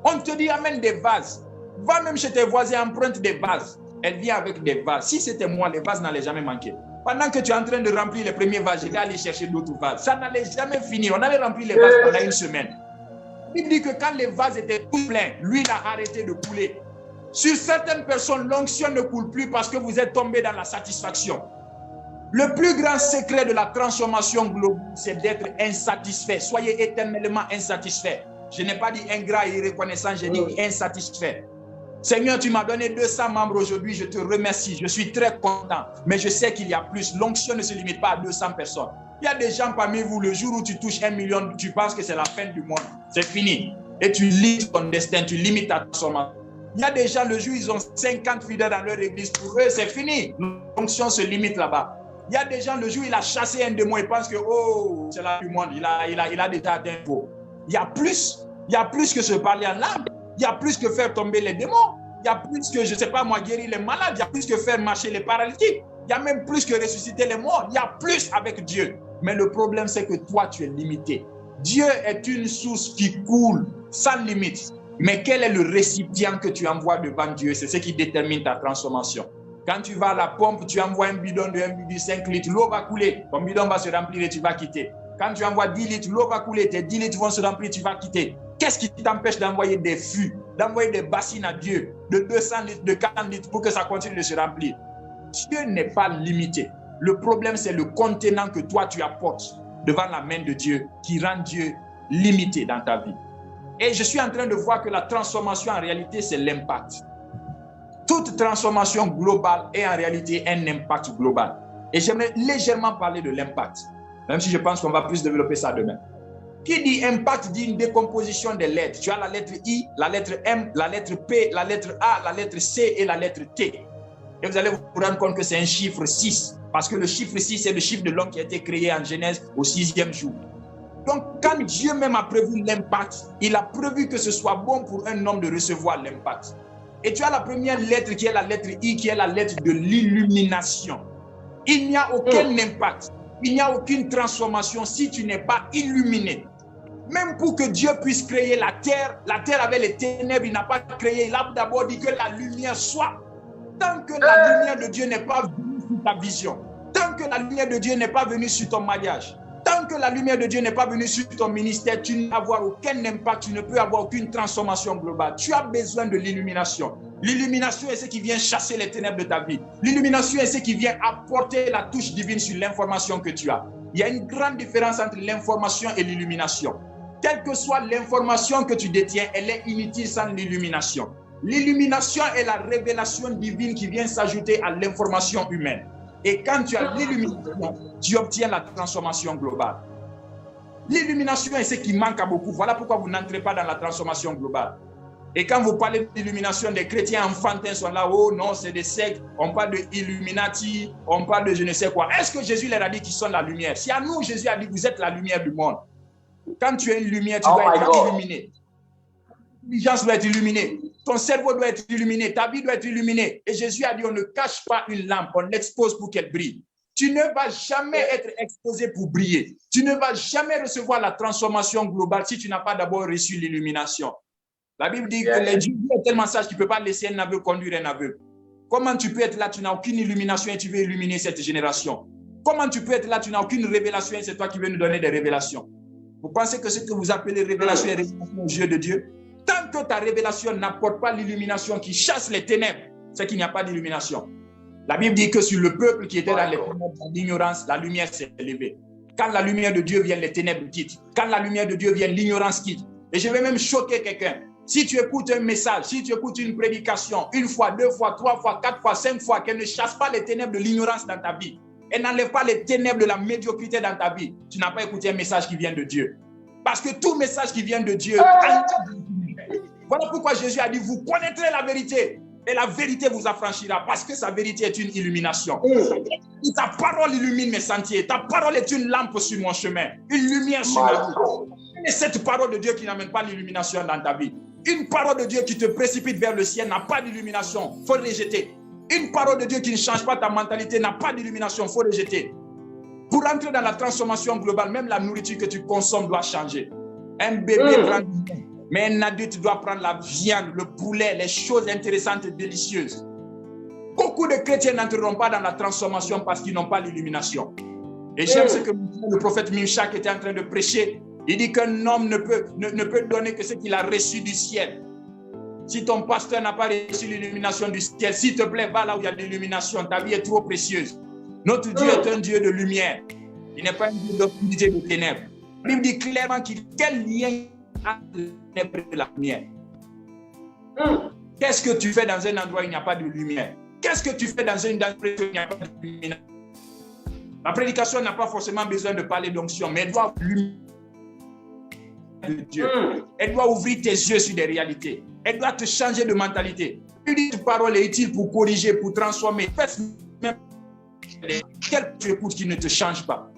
On te dit, amène des vases. Va même chez tes voisins, emprunte des vases. Elle vient avec des vases. Si c'était moi, les vases n'allaient jamais manquer. Pendant que tu es en train de remplir les premiers vases, je vais aller chercher d'autres vases. Ça n'allait jamais finir. On allait remplir les vases pendant une semaine. Il dit que quand les vases étaient tout pleins, l'huile a arrêté de couler. Sur certaines personnes, l'onction ne coule plus parce que vous êtes tombés dans la satisfaction. Le plus grand secret de la transformation globale, c'est d'être insatisfait. Soyez éternellement insatisfait. Je n'ai pas dit ingrat et irreconnaissant, j'ai dit insatisfait. Seigneur, tu m'as donné 200 membres aujourd'hui, je te remercie, je suis très content, mais je sais qu'il y a plus. L'onction ne se limite pas à 200 personnes. Il y a des gens parmi vous, le jour où tu touches 1 million, tu penses que c'est la fin du monde, c'est fini. Et tu limites ton destin, tu limites ta transformation. Il y a des gens, le jour où ils ont 50 fidèles dans leur église, pour eux, c'est fini. L'onction se limite là-bas. Il y a des gens, le jour où il a chassé un démon, ils pensent que, oh, c'est la fin du monde, il a déjà atteint un niveau. Il y a plus que se parler en langue. Il y a plus que faire tomber les démons. Il y a plus que, je ne sais pas moi, guérir les malades. Il y a plus que faire marcher les paralytiques. Il y a même plus que ressusciter les morts. Il y a plus avec Dieu. Mais le problème, c'est que toi, tu es limité. Dieu est une source qui coule sans limite. Mais quel est le récipient que tu envoies devant Dieu? C'est ce qui détermine ta transformation. Quand tu vas à la pompe, tu envoies un bidon de 5 litres. L'eau va couler. Ton bidon va se remplir et tu vas quitter. Quand tu envoies 10 litres, l'eau va couler. Tes 10 litres vont se remplir, tu vas quitter. Qu'est-ce qui t'empêche d'envoyer des fûts, d'envoyer des bassines à Dieu, de 200 litres, de 40 litres pour que ça continue de se remplir? Dieu n'est pas limité. Le problème, c'est le contenant que toi, tu apportes devant la main de Dieu qui rend Dieu limité dans ta vie. Et je suis en train de voir que la transformation, en réalité, c'est l'impact. Toute transformation globale est en réalité un impact global. Et j'aimerais légèrement parler de l'impact, même si je pense qu'on va plus développer ça demain. Qui dit impact dit une décomposition des lettres. Tu as la lettre I, la lettre M, la lettre P, la lettre A, la lettre C et la lettre T. Et vous allez vous rendre compte que c'est un chiffre 6. Parce que le chiffre 6, c'est le chiffre de l'homme qui a été créé en Genèse au 6e jour. Donc, quand Dieu même a prévu l'impact, il a prévu que ce soit bon pour un homme de recevoir l'impact. Et tu as la première lettre qui est la lettre I, qui est la lettre de l'illumination. Il n'y a aucun impact. Il n'y a aucune transformation si tu n'es pas illuminé. Même pour que Dieu puisse créer la terre avait les ténèbres, il n'a pas créé. Il a d'abord dit que la lumière soit. Tant que la lumière de Dieu n'est pas venue sur ta vision, tant que la lumière de Dieu n'est pas venue sur ton mariage, Tant que la lumière de Dieu n'est pas venue sur ton ministère, tu ne peux avoir aucun impact, tu ne peux avoir aucune transformation globale. Tu as besoin de l'illumination. L'illumination est ce qui vient chasser les ténèbres de ta vie. L'illumination est ce qui vient apporter la touche divine sur l'information que tu as. Il y a une grande différence entre l'information et l'illumination. Quelle que soit l'information que tu détiens, elle est inutile sans l'illumination. L'illumination est la révélation divine qui vient s'ajouter à l'information humaine. Et quand tu as l'illumination, tu obtiens la transformation globale. L'illumination est ce qui manque à beaucoup. Voilà pourquoi vous n'entrez pas dans la transformation globale. Et quand vous parlez d'illumination, des chrétiens enfantins sont là, oh non, c'est des sectes, on parle de Illuminati, on parle de je ne sais quoi. Est-ce que Jésus leur a dit qu'ils sont la lumière? Si à nous, Jésus a dit, vous êtes la lumière du monde. Quand tu es une lumière, tu dois être illuminé. L'intelligence doit être illuminée. Ton cerveau doit être illuminé. Ta vie doit être illuminée. Et Jésus a dit, on ne cache pas une lampe, on l'expose pour qu'elle brille. Tu ne vas jamais être exposé pour briller. Tu ne vas jamais recevoir la transformation globale si tu n'as pas d'abord reçu l'illumination. La Bible dit que Dieu est tellement sage qu'il ne peut pas laisser un aveugle conduire un aveugle. Comment tu peux être là, tu n'as aucune illumination et tu veux illuminer cette génération? Comment tu peux être là, tu n'as aucune révélation et c'est toi qui veux nous donner des révélations? Vous pensez que ce que vous appelez révélation est révélation aux yeux de Dieu? Tant que ta révélation n'apporte pas l'illumination qui chasse les ténèbres, c'est qu'il n'y a pas d'illumination. La Bible dit que sur le peuple qui était dans les ténèbres, dans l'ignorance, la lumière s'est élevée. Quand la lumière de Dieu vient, les ténèbres quittent. Quand la lumière de Dieu vient, l'ignorance quitte. Et je vais même choquer quelqu'un. Si tu écoutes un message, si tu écoutes une prédication, une fois, deux fois, trois fois, quatre fois, cinq fois, qu'elle ne chasse pas les ténèbres de l'ignorance dans ta vie, elle n'enlève pas les ténèbres de la médiocrité dans ta vie, tu n'as pas écouté un message qui vient de Dieu. Parce que tout message qui vient de Dieu, voilà pourquoi Jésus a dit, vous connaîtrez la vérité et la vérité vous affranchira parce que sa vérité est une illumination. Ta parole illumine mes sentiers, ta parole est une lampe sur mon chemin, une lumière sur ma vie. Et cette parole de Dieu qui n'amène pas l'illumination dans ta vie. Une parole de Dieu qui te précipite vers le ciel n'a pas d'illumination, il faut rejeter. Une parole de Dieu qui ne change pas ta mentalité n'a pas d'illumination, il faut rejeter. Pour entrer dans la transformation globale, même la nourriture que tu consommes doit changer. Un bébé prend du pain, mais un adulte doit prendre la viande, le poulet, les choses intéressantes et délicieuses. Beaucoup de chrétiens n'entreront pas dans la transformation parce qu'ils n'ont pas l'illumination. Et j'aime ce que le prophète Mimshak était en train de prêcher. Il dit qu'un homme ne peut donner que ce qu'il a reçu du ciel. Si ton pasteur n'a pas reçu l'illumination du ciel, s'il te plaît, va là où il y a l'illumination. Ta vie est trop précieuse. Notre Dieu est un Dieu de lumière. Il n'est pas un Dieu d'obscurité de ténèbres. La Bible dit clairement quel lien a les ténèbres et la lumière. Qu'est-ce que tu fais dans un endroit où il n'y a pas de lumière? Qu'est-ce que tu fais dans un endroit où il n'y a pas de lumière? La prédication n'a pas forcément besoin de parler d'onction, mais elle doit de Dieu. Elle doit ouvrir tes yeux sur des réalités. Elle doit te changer de mentalité. Une parole est utile pour corriger, pour transformer. Quelle tu écoutes qui ne te change pas?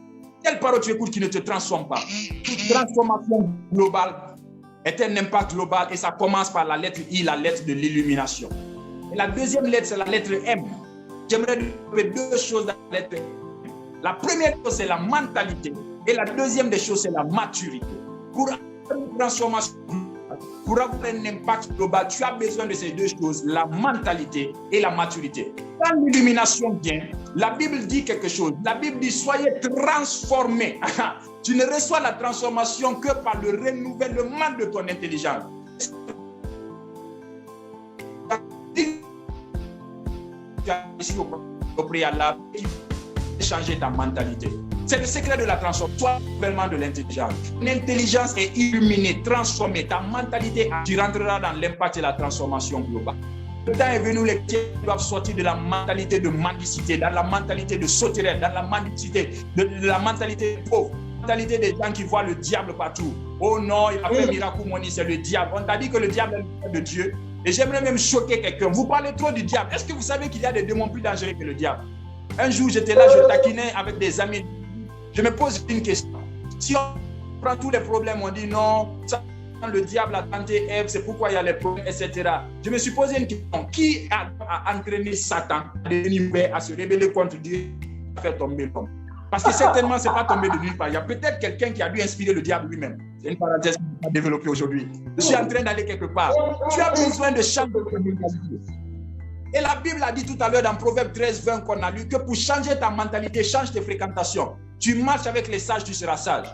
Quelle parole tu écoutes qui ne te transforme pas? Toute transformation globale est un impact global et ça commence par la lettre I, la lettre de l'illumination. Et la deuxième lettre, c'est la lettre M. J'aimerais dire deux choses dans la lettre M. La première chose, c'est la mentalité. Et la deuxième des choses, c'est la maturité. Pour avoir une transformation, pour avoir un impact global, tu as besoin de ces deux choses, la mentalité et la maturité. Quand l'illumination vient, la Bible dit quelque chose. La Bible dit, soyez transformés. Tu ne reçois la transformation que par le renouvellement de ton intelligence. Tu as ici au préalable, changer ta mentalité. C'est le secret de la transformation, renouvellement de l'intelligence. L'intelligence est illuminée, transformée. Ta mentalité, tu rentreras dans l'impact et la transformation globale. Le temps est venu où les chrétiens doivent sortir de la mentalité de mendicité, dans la mentalité de sauterelle, dans la mendicité, de la mentalité pauvre, la mentalité des gens qui voient le diable partout. Oh non, il a fait miracle, c'est le diable. On t'a dit que le diable est le de Dieu. Et j'aimerais même choquer quelqu'un. Vous parlez trop du diable. Est-ce que vous savez qu'il y a des démons plus dangereux que le diable? Un jour, j'étais là, je taquinais avec des amis. Je me pose une question. Si on prend tous les problèmes, on dit non, ça, le diable a tenté Ève, c'est pourquoi il y a les problèmes, etc. Je me suis posé une question. Qui a entraîné Satan à se rébeller contre Dieu, à faire tomber l'homme? Parce que certainement, ce n'est pas tombé de nulle part. Il y a peut-être quelqu'un qui a dû inspirer le diable lui-même. C'est une parenthèse qu'on va développer aujourd'hui. Je suis en train d'aller quelque part. Tu as besoin de changer de mentalité. Et la Bible a dit tout à l'heure dans Proverbe 13, 20 qu'on a lu que pour changer ta mentalité, change tes fréquentations. Tu marches avec les sages, tu seras sage.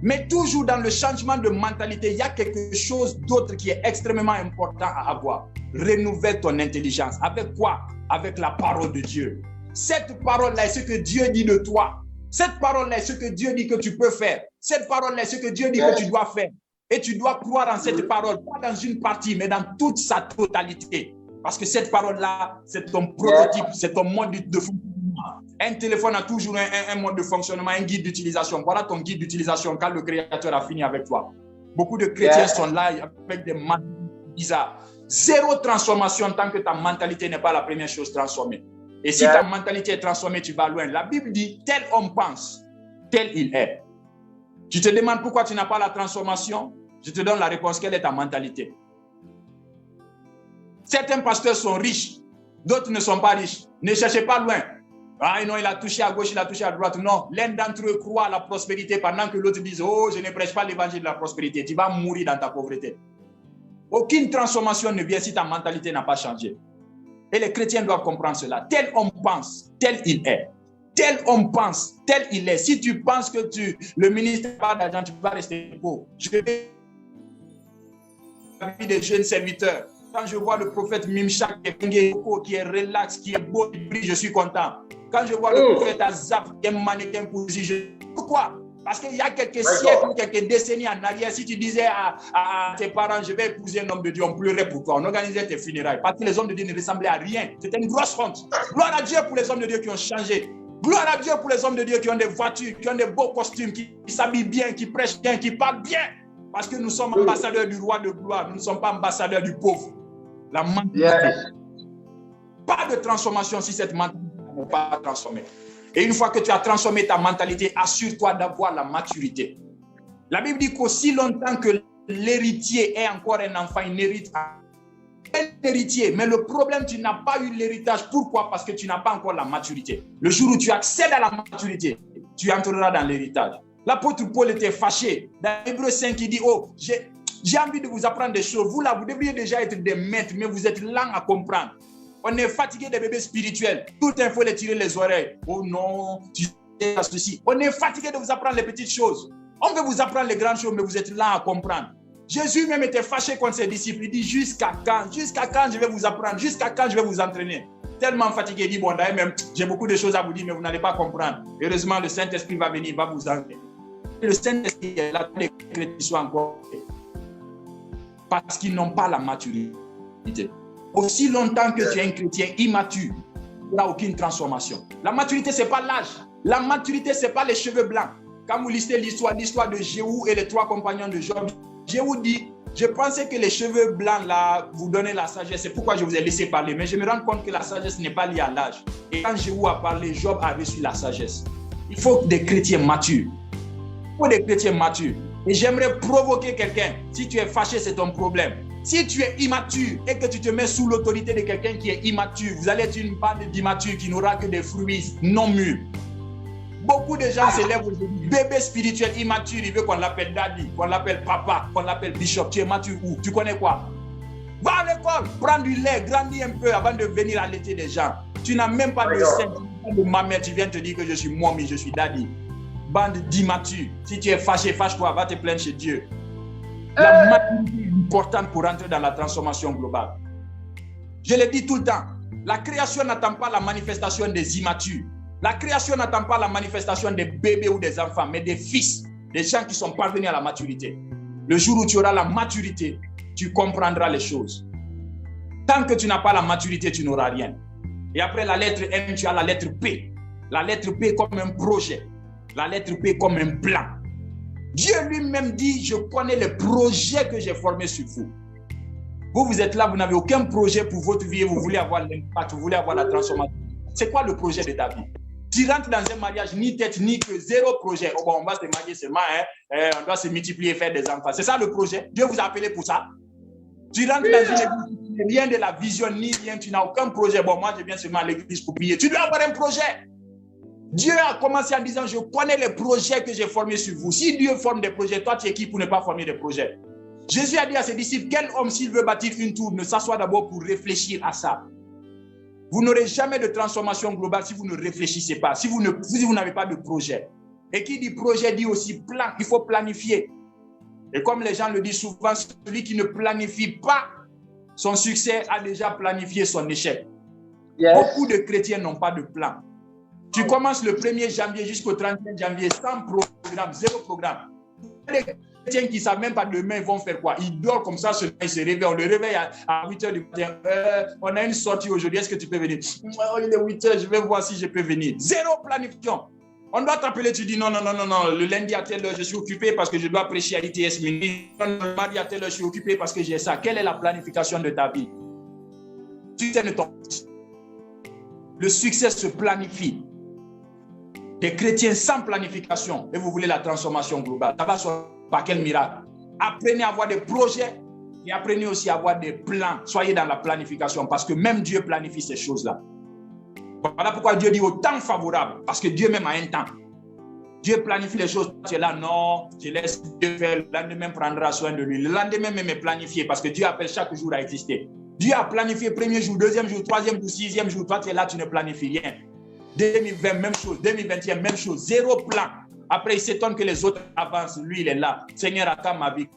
Mais toujours dans le changement de mentalité, il y a quelque chose d'autre qui est extrêmement important à avoir. Renouvelle ton intelligence. Avec quoi? Avec la parole de Dieu. Cette parole-là est ce que Dieu dit de toi. Cette parole-là est ce que Dieu dit que tu peux faire. Cette parole-là est ce que Dieu dit que tu dois faire. Et tu dois croire en cette parole, pas dans une partie, mais dans toute sa totalité. Parce que cette parole-là, c'est ton prototype, c'est ton mode de fonctionnement. Un téléphone a toujours un mode de fonctionnement, un guide d'utilisation. Voilà ton guide d'utilisation quand le Créateur a fini avec toi. Beaucoup de chrétiens sont là avec des mentalités bizarres. Zéro transformation tant que ta mentalité n'est pas la première chose transformée. Et si ta mentalité est transformée, tu vas loin. La Bible dit, tel homme pense, tel il est. Tu te demandes pourquoi tu n'as pas la transformation? Je te donne la réponse. Quelle est ta mentalité? Certains pasteurs sont riches, d'autres ne sont pas riches. Ne cherchez pas loin. Ah non, il a touché à gauche, il a touché à droite. Non, l'un d'entre eux croit à la prospérité pendant que l'autre dit, oh, je ne prêche pas l'évangile de la prospérité. Tu vas mourir dans ta pauvreté. Aucune transformation ne vient si ta mentalité n'a pas changé. Et les chrétiens doivent comprendre cela. Tel homme pense, tel il est. Tel homme pense, tel il est. Si tu penses que le ministre n'a pas d'argent, tu vas rester pauvre. Je vais la vie des jeunes serviteurs. Quand je vois le prophète Mimchak qui est relax, qui est beau, qui brille, je suis content. Quand je vois le prophète Azaf qui est mannequin pour dire, pourquoi? Parce qu'il y a quelques siècles ou quelques décennies en arrière, si tu disais à tes parents, je vais épouser un homme de Dieu, on pleurait pour toi, on organisait tes funérailles. Parce que les hommes de Dieu ne ressemblaient à rien. C'était une grosse honte. Gloire à Dieu pour les hommes de Dieu qui ont changé. Gloire à Dieu pour les hommes de Dieu qui ont des voitures, qui ont des beaux costumes, qui s'habillent bien, qui prêchent bien, qui parlent bien. Parce que nous sommes ambassadeurs du roi de gloire, nous ne sommes pas ambassadeurs du pauvre. La mentalité. Pas de transformation si cette mentalité n'est pas transformée. Et une fois que tu as transformé ta mentalité, assure-toi d'avoir la maturité. La Bible dit qu'aussi longtemps que l'héritier est encore un enfant, il hérite un héritier. Mais le problème, tu n'as pas eu l'héritage. Pourquoi? Parce que tu n'as pas encore la maturité. Le jour où tu accèdes à la maturité, tu entreras dans l'héritage. L'apôtre Paul était fâché. Dans Hébreux 5, il dit, oh, j'ai envie de vous apprendre des choses. Vous là, vous devriez déjà être des maîtres, mais vous êtes lents à comprendre. On est fatigué des bébés spirituels. Tout il faut les tirer les oreilles. Oh non, tu sais ceci. On est fatigué de vous apprendre les petites choses. On veut vous apprendre les grandes choses, mais vous êtes lents à comprendre. Jésus même était fâché contre ses disciples. Il dit, jusqu'à quand je vais vous apprendre? Jusqu'à quand je vais vous entraîner? Tellement fatigué, il dit, bon, d'ailleurs même, j'ai beaucoup de choses à vous dire, mais vous n'allez pas comprendre. Heureusement, le Saint-Esprit va venir, va vous entraîner. Le Saint-Esprit est là, les chrétiens sont encore parce qu'ils n'ont pas la maturité. Aussi longtemps que tu es un chrétien immature, il n'y aura aucune transformation. La maturité, ce n'est pas l'âge. La maturité, ce n'est pas les cheveux blancs. Quand vous lisez l'histoire de Jéhu et les 3 compagnons de Job, Jéhu dit, je pensais que les cheveux blancs là vous donnaient la sagesse. C'est pourquoi je vous ai laissé parler. Mais je me rends compte que la sagesse n'est pas liée à l'âge. Et quand Jéhu a parlé, Job a reçu la sagesse. Il faut des chrétiens matures. Il faut des chrétiens matures. Et j'aimerais provoquer quelqu'un. Si tu es fâché, c'est ton problème. Si tu es immature et que tu te mets sous l'autorité de quelqu'un qui est immature, vous allez être une bande d'immatures qui n'aura que des fruits non mûrs. Beaucoup de gens s'élèvent aujourd'hui. Bébé spirituel immature, il veut qu'on l'appelle daddy, qu'on l'appelle papa, qu'on l'appelle bishop. Tu es mature où? Tu connais quoi? Va à l'école, prends du lait, grandis un peu avant de venir allaiter des gens. Tu n'as même pas de sein, de mamelle, tu viens te dire que je suis mommy, je suis daddy. Bande d'immatures. Si tu es fâché, fâche-toi, va te plaindre chez Dieu. La maturité est importante pour entrer dans la transformation globale. Je le dis tout le temps, la création n'attend pas la manifestation des immatures. La création n'attend pas la manifestation des bébés ou des enfants, mais des fils, des gens qui sont parvenus à la maturité. Le jour où tu auras la maturité, tu comprendras les choses. Tant que tu n'as pas la maturité, tu n'auras rien. Et après la lettre M, tu as la lettre P. La lettre P comme un projet. La lettre P comme un plan. Dieu lui-même dit, je connais les projets que j'ai formés sur vous. Vous êtes là, vous n'avez aucun projet pour votre vie, vous voulez avoir l'impact, vous voulez avoir la transformation. C'est quoi le projet de ta vie? Tu rentres dans un mariage, ni tête, ni que zéro projet. Oh bon, on va se marier seulement, on doit se multiplier, faire des enfants. C'est ça le projet? Dieu vous a appelé pour ça? Tu rentres dans une église, rien de la vision, ni rien, tu n'as aucun projet. Bon, moi, je viens seulement à l'église pour prier. Tu dois avoir un projet. Dieu a commencé en disant, je connais les projets que j'ai formés sur vous. Si Dieu forme des projets, toi, tu es qui pour ne pas former des projets? Jésus a dit à ses disciples, quel homme, s'il veut bâtir une tour, ne s'assoit d'abord pour réfléchir à ça. Vous n'aurez jamais de transformation globale si vous ne réfléchissez pas, si vous n'avez pas de projet. Et qui dit projet dit aussi plan. Il faut planifier. Et comme les gens le disent souvent, celui qui ne planifie pas son succès a déjà planifié son échec. Yes. Beaucoup de chrétiens n'ont pas de plan. Tu commences le 1er janvier jusqu'au 31 janvier sans programme, zéro programme. Les chrétiens qui ne savent même pas demain ils vont faire quoi. Ils dorment comme ça, ils se réveillent. On le réveille à 8 h du matin. On a une sortie aujourd'hui, est-ce que tu peux venir? Il est 8 h, je vais voir si je peux venir. Zéro planification. On doit t'appeler, tu dis non, le lundi à telle heure, je suis occupé parce que je dois prêcher à l'ITS Mini. Le mardi à telle heure, je suis occupé parce que j'ai ça. Quelle est la planification de ta vie? Le succès se planifie. Des chrétiens sans planification, et vous voulez la transformation globale. Ça va sur par quel miracle? Apprenez à avoir des projets et apprenez aussi à avoir des plans. Soyez dans la planification parce que même Dieu planifie ces choses-là. Voilà pourquoi Dieu dit au temps favorable, parce que Dieu même a un temps. Dieu planifie les choses. Tu es là, non, je laisse Dieu faire, le lendemain prendra soin de lui. Le lendemain même est planifié parce que Dieu appelle chaque jour à exister. Dieu a planifié premier jour, deuxième jour, troisième jour, sixième jour. Toi, tu es là, tu ne planifies rien. 2020, même chose. 2021, même chose. Zéro plan. Après, il s'étonne que les autres avancent. Lui, il est là. Seigneur, à quand ma vie?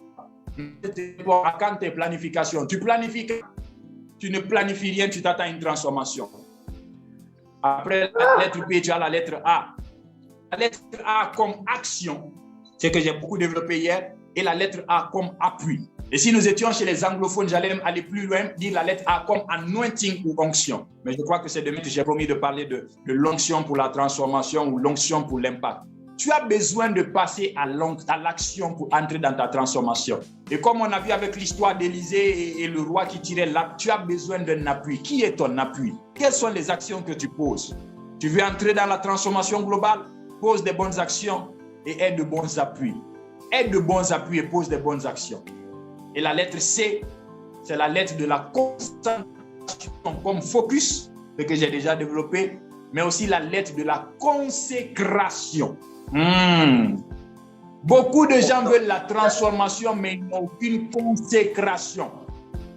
À quand tes planifications? Tu planifies, tu ne planifies rien, tu t'attends à une transformation. Après la lettre P, tu as la lettre A. La lettre A comme action, c'est que j'ai beaucoup développé hier, et la lettre A comme appui. Et si nous étions chez les anglophones, j'allais aller plus loin, dire la lettre A comme anointing ou onction. Mais je crois que c'est demain que j'ai promis de parler de l'onction pour la transformation ou l'onction pour l'impact. Tu as besoin de passer à l'action pour entrer dans ta transformation. Et comme on a vu avec l'histoire d'Élisée et le roi qui tirait l'arc, tu as besoin d'un appui. Qui est ton appui? Quelles sont les actions que tu poses? Tu veux entrer dans la transformation globale? Pose des bonnes actions et aie de bons appuis. Aie de bons appuis et pose des bonnes actions. Et la lettre C, c'est la lettre de la concentration comme focus, ce que j'ai déjà développé, mais aussi la lettre de la consécration. Beaucoup de gens veulent la transformation, mais ils n'ont aucune consécration.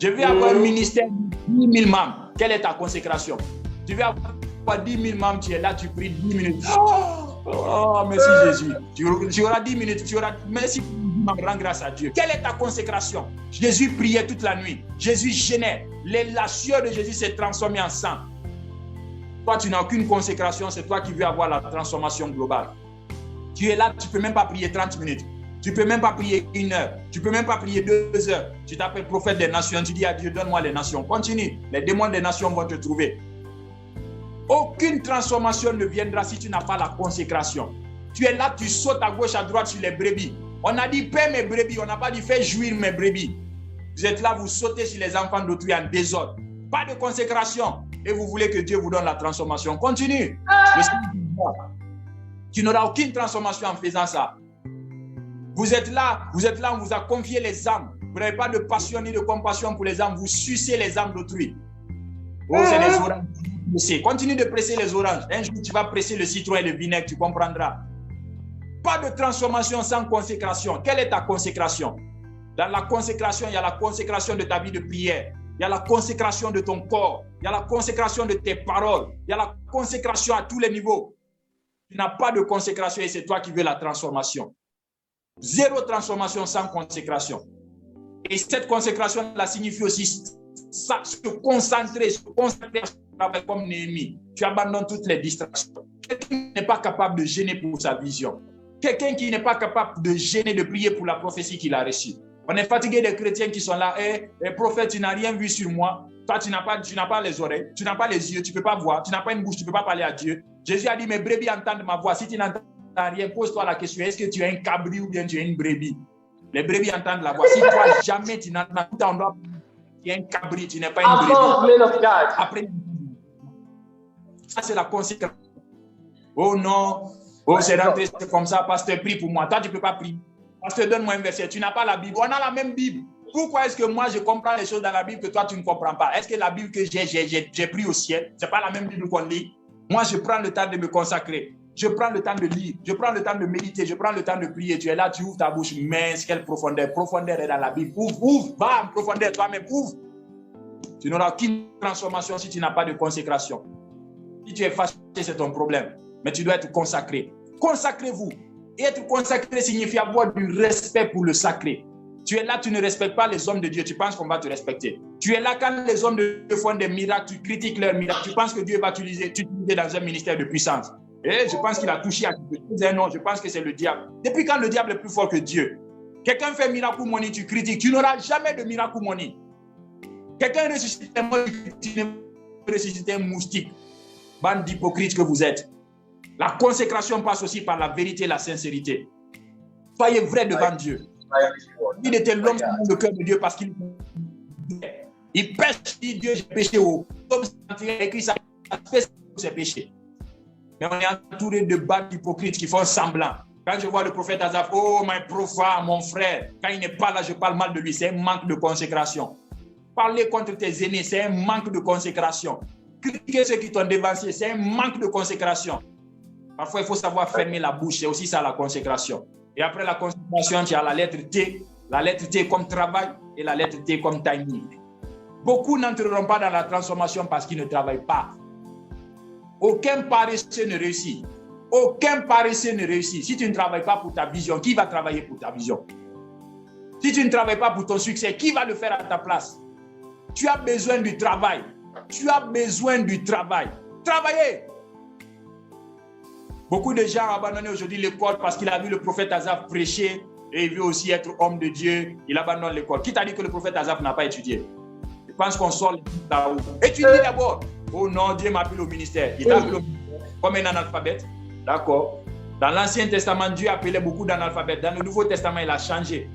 Je vais avoir un ministère de 10 000 membres. Quelle est ta consécration? Tu veux avoir 10 000 membres, tu es là, tu pries 10 minutes. Oh, merci Jésus. Tu auras 10 minutes, tu auras... Merci, rends grâce à Dieu. Quelle est ta consécration? Jésus priait toute la nuit. Jésus jeûnait. La sueur de Jésus s'est transformée en sang. Toi, tu n'as aucune consécration, c'est toi qui veux avoir la transformation globale. Tu es là, tu ne peux même pas prier 30 minutes. Tu ne peux même pas prier 1 heure. Tu ne peux même pas prier 2 heures. Tu t'appelles prophète des nations. Tu dis à Dieu, donne-moi les nations. Continue. Les démons des nations vont te trouver. Aucune transformation ne viendra si tu n'as pas la consécration. Tu es là, tu sautes à gauche, à droite sur les brebis. On a dit, paie mes brebis. On n'a pas dit, fais jouir mes brebis. Vous êtes là, vous sautez sur les enfants d'autrui en désordre. Pas de consécration. Et vous voulez que Dieu vous donne la transformation. Continue. Tu n'auras aucune transformation en faisant ça. Vous êtes là, on vous a confié les âmes. Vous n'avez pas de passion ni de compassion pour les âmes. Vous sucez les âmes d'autrui. Oh, c'est les oranges. Continue de presser les oranges. Un jour, tu vas presser le citron et le vinaigre, tu comprendras. Pas de transformation sans consécration. Quelle est ta consécration? Dans la consécration, il y a la consécration de ta vie de prière. Il y a la consécration de ton corps. Il y a la consécration de tes paroles. Il y a la consécration à tous les niveaux. Tu n'as pas de consécration et c'est toi qui veux la transformation. Zéro transformation sans consécration. Et cette consécration, la signifie aussi se concentrer comme Néhémie. Tu abandonnes toutes les distractions. Quelqu'un qui n'est pas capable de gêner pour sa vision. Quelqu'un qui n'est pas capable de gêner, de prier pour la prophétie qu'il a reçue. On est fatigué des chrétiens qui sont là. Prophète, tu n'as rien vu sur moi. Toi, tu n'as pas les oreilles, tu n'as pas les yeux, tu ne peux pas voir, tu n'as pas une bouche, tu ne peux pas parler à Dieu. Jésus a dit, mes brebis entendent ma voix. Si tu n'entends rien, pose-toi la question, est-ce que tu es un cabri ou bien tu es une brebis? Les brebis entendent la voix. Si toi, jamais tu n'entends, tu es un cabri, tu n'es pas une brebis. Après, ça c'est la conséquence. Oh non, oh c'est rentré comme ça, pasteur, prie pour moi. Toi, tu ne peux pas prier. Pasteur, donne-moi un verset. Tu n'as pas la Bible. On a la même Bible. Pourquoi est-ce que moi, je comprends les choses dans la Bible que toi, tu ne comprends pas? Est-ce que la Bible que j'ai pris au ciel, ce n'est pas la même Bible qu'on lit? Moi, je prends le temps de me consacrer. Je prends le temps de lire. Je prends le temps de méditer. Je prends le temps de prier. Tu es là, tu ouvres ta bouche. Mince, quelle profondeur. Profondeur est dans la Bible. Ouvre. Va en profondeur toi-même. Ouvre. Tu n'auras aucune transformation si tu n'as pas de consécration. Si tu es fâché, c'est ton problème. Mais tu dois être consacré. Consacrez-vous. Et être consacré signifie avoir du respect pour le sacré. Tu es là, tu ne respectes pas les hommes de Dieu, tu penses qu'on va te respecter. Tu es là quand les hommes de Dieu font des miracles, tu critiques leurs miracles, tu penses que Dieu va t'utiliser dans un ministère de puissance. Et je pense qu'il a touché à Dieu. Non, je pense que c'est le diable. Depuis quand le diable est plus fort que Dieu? Quelqu'un fait miracle money, tu critiques. Tu n'auras jamais de miracle money. Quelqu'un ressuscite un mort, tu ne peux ressusciter un moustique. Bande d'hypocrites que vous êtes. La consécration passe aussi par la vérité et la sincérité. Soyez vrai devant Dieu. Il était l'homme dans le cœur de Dieu parce qu'il pêche, dit Dieu, j'ai péché. Comme c'est écrit, ça fait ses péchés. Mais on est entouré de bandes hypocrites qui font semblant. Quand je vois le prophète Asaph, oh, my prophet, mon frère, quand il n'est pas là, je parle mal de lui. C'est un manque de consécration. Parler contre tes aînés, c'est un manque de consécration. Critiquer ceux qui t'ont dévancé, c'est un manque de consécration. Parfois, il faut savoir fermer la bouche. C'est aussi ça la consécration. Et après la consécration, tu as la lettre T. La lettre T comme travail et la lettre T comme timing. Beaucoup n'entreront pas dans la transformation parce qu'ils ne travaillent pas. Aucun paresseux ne réussit. Aucun paresseux ne réussit. Si tu ne travailles pas pour ta vision, qui va travailler pour ta vision? Si tu ne travailles pas pour ton succès, qui va le faire à ta place? Tu as besoin du travail. Tu as besoin du travail. Travaillez! Beaucoup de gens ont abandonné aujourd'hui l'école parce qu'il a vu le prophète Asaph prêcher et il veut aussi être homme de Dieu. Il abandonne l'école. Qui t'a dit que le prophète Asaph n'a pas étudié? Je pense qu'on sort là-haut. Étudiez d'abord. Oh non, Dieu m'appelle au ministère. Il t'a appelé au ministère comme un analphabète. D'accord. Dans l'Ancien Testament, Dieu appelait beaucoup d'analphabètes. Dans le Nouveau Testament, il a changé.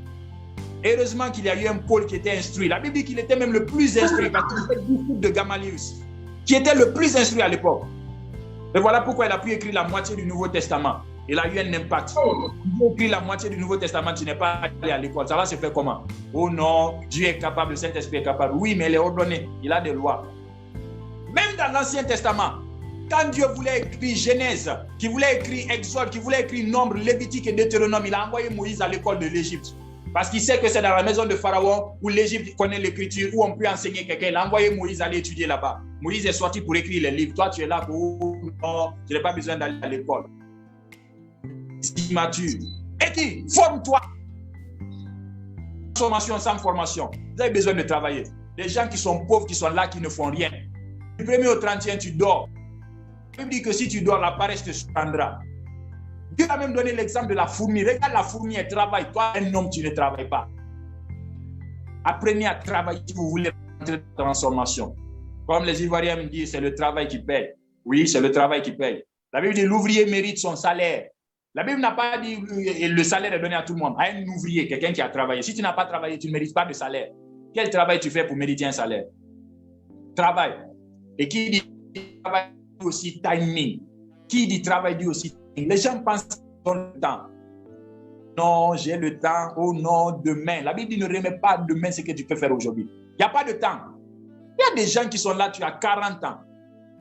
Heureusement qu'il y a eu un Paul qui était instruit. La Bible dit qu'il était même le plus instruit parce qu'il était disciple de Gamalius, qui était le plus instruit à l'époque. Et voilà pourquoi il a pu écrire la moitié du Nouveau Testament. Il a eu un impact. Tu écris la moitié du Nouveau Testament, tu n'es pas allé à l'école. Ça va se faire comment? Oh non, Dieu est capable, le Saint-Esprit est capable. Oui, mais il est ordonné. Il a des lois. Même dans l'Ancien Testament, quand Dieu voulait écrire Genèse, qui voulait écrire Exode, qui voulait écrire Nombre, Lévitique et Deutéronome, il a envoyé Moïse à l'école de l'Égypte. Parce qu'il sait que c'est dans la maison de Pharaon où l'Égypte connaît l'écriture, où on peut enseigner quelqu'un. Il a envoyé Moïse aller étudier là-bas. Moïse est sorti pour écrire les livres. Toi, tu es là pour... Non, je n'ai pas besoin d'aller à l'école. C'est immature. Et dis, forme-toi. Formation sans formation. Vous avez besoin de travailler. Les gens qui sont pauvres, qui sont là, qui ne font rien. Du 1er au 31, tu dors. La Bible dit que si tu dors, la paresse te surprendra. Dieu a même donné l'exemple de la fourmi. Regarde la fourmi, elle travaille. Toi, un homme, tu ne travailles pas. Apprenez à travailler si vous voulez entrer dans la transformation. Comme les Ivoiriens me disent, c'est le travail qui paye. Oui, c'est le travail qui paye. La Bible dit l'ouvrier mérite son salaire. La Bible n'a pas dit le salaire est donné à tout le monde. À un ouvrier, quelqu'un qui a travaillé. Si tu n'as pas travaillé, tu ne mérites pas de salaire. Quel travail tu fais pour mériter un salaire? Travail. Et qui dit travail dit aussi timing. Qui dit travail dit aussi timing. Les gens pensent qu'ils ont le temps. Non, j'ai le temps. Oh non, demain. La Bible dit ne remets pas demain ce que tu peux faire aujourd'hui. Il n'y a pas de temps. Il y a des gens qui sont là, tu as 40 ans.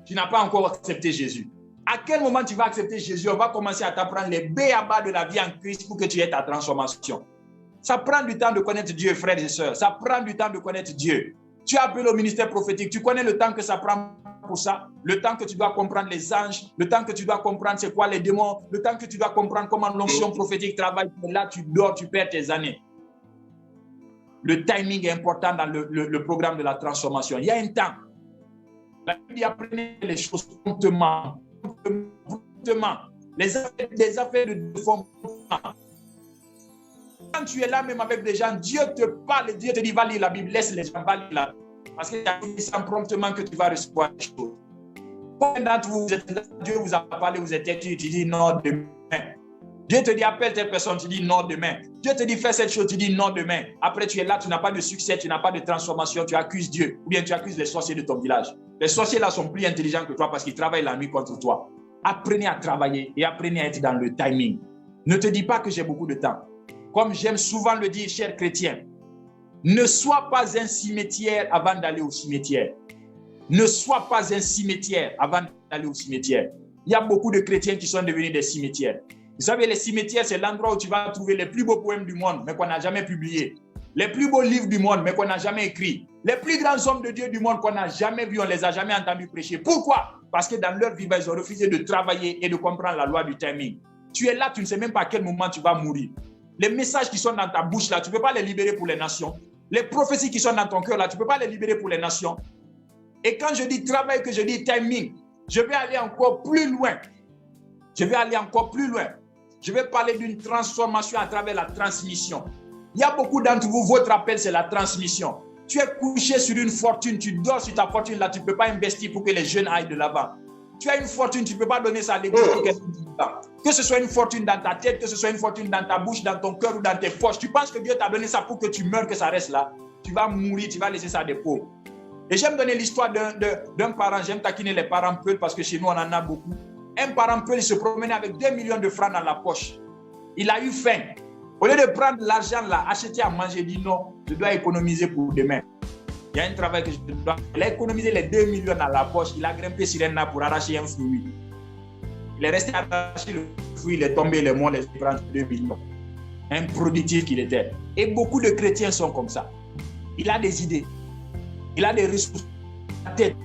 Tu n'as pas encore accepté Jésus. À quel moment tu vas accepter Jésus? On va commencer à t'apprendre les b.a.-ba de la vie en Christ pour que tu aies ta transformation. Ça prend du temps de connaître Dieu, frères et sœurs. Ça prend du temps de connaître Dieu. Tu as appelé au ministère prophétique. Tu connais le temps que ça prend pour ça? Le temps que tu dois comprendre les anges, le temps que tu dois comprendre c'est quoi les démons, le temps que tu dois comprendre comment l'onction prophétique travaille. Là, tu dors, tu perds tes années. Le timing est important dans le programme de la transformation. Il y a un temps. La Bible dit apprenez les choses promptement. Les affaires de fond. Quand tu es là même avec des gens, Dieu te parle, Dieu te dit va lire la Bible, laisse les gens lire la Bible. Parce qu'il y a un promptement que tu vas recevoir des choses. Combien d'entre vous, Dieu vous a parlé, vous êtes têtu, tu dis non demain. Dieu te dit appelle telle personne, tu dis non demain. Dieu te dit fais cette chose, tu dis non demain. Après tu es là, tu n'as pas de succès, tu n'as pas de transformation, tu accuses Dieu. Ou bien tu accuses les sorciers de ton village. Les sorciers là sont plus intelligents que toi parce qu'ils travaillent la nuit contre toi. Apprenez à travailler et apprenez à être dans le timing. Ne te dis pas que j'ai beaucoup de temps. Comme j'aime souvent le dire, chers chrétiens, ne sois pas un cimetière avant d'aller au cimetière. Ne sois pas un cimetière avant d'aller au cimetière. Il y a beaucoup de chrétiens qui sont devenus des cimetières. Vous savez, les cimetières, c'est l'endroit où tu vas trouver les plus beaux poèmes du monde, mais qu'on n'a jamais publiés. Les plus beaux livres du monde, mais qu'on n'a jamais écrits. Les plus grands hommes de Dieu du monde qu'on n'a jamais vus, on ne les a jamais entendus prêcher. Pourquoi? Parce que dans leur vie, ils ont refusé de travailler et de comprendre la loi du timing. Tu es là, tu ne sais même pas à quel moment tu vas mourir. Les messages qui sont dans ta bouche là, tu ne peux pas les libérer pour les nations. Les prophéties qui sont dans ton cœur là, tu ne peux pas les libérer pour les nations. Et quand je dis travail, que je dis timing, je vais aller encore plus loin. Je vais aller encore plus loin. Je vais parler d'une transformation à travers la transmission. Il y a beaucoup d'entre vous, votre appel, c'est la transmission. Tu es couché sur une fortune, tu dors sur ta fortune là, tu ne peux pas investir pour que les jeunes aillent de l'avant. Tu as une fortune, tu ne peux pas donner ça à l'église pour qu'elle aille de l'avant. Que ce soit une fortune dans ta tête, que ce soit une fortune dans ta bouche, dans ton cœur ou dans tes poches, tu penses que Dieu t'a donné ça pour que tu meurs, que ça reste là. Tu vas mourir, tu vas laisser ça à des pauvres. Et j'aime donner l'histoire d'un parent, j'aime taquiner les parents peuls parce que chez nous on en a beaucoup. Un parent peul, il se promenait avec 2 millions de francs dans la poche. Il a eu faim. Au lieu de prendre l'argent là, acheter à manger, il dit non, je dois économiser pour demain. Il y a un travail que je dois. Il a économisé les 2 millions dans la poche. Il a grimpé sur un arbre pour arracher un fruit. Il est resté arracher le fruit, il est tombé, il est mort, il a pris 2 millions. Improductif qu'il était. Et beaucoup de chrétiens sont comme ça. Il a des idées. Il a des ressources. La tête.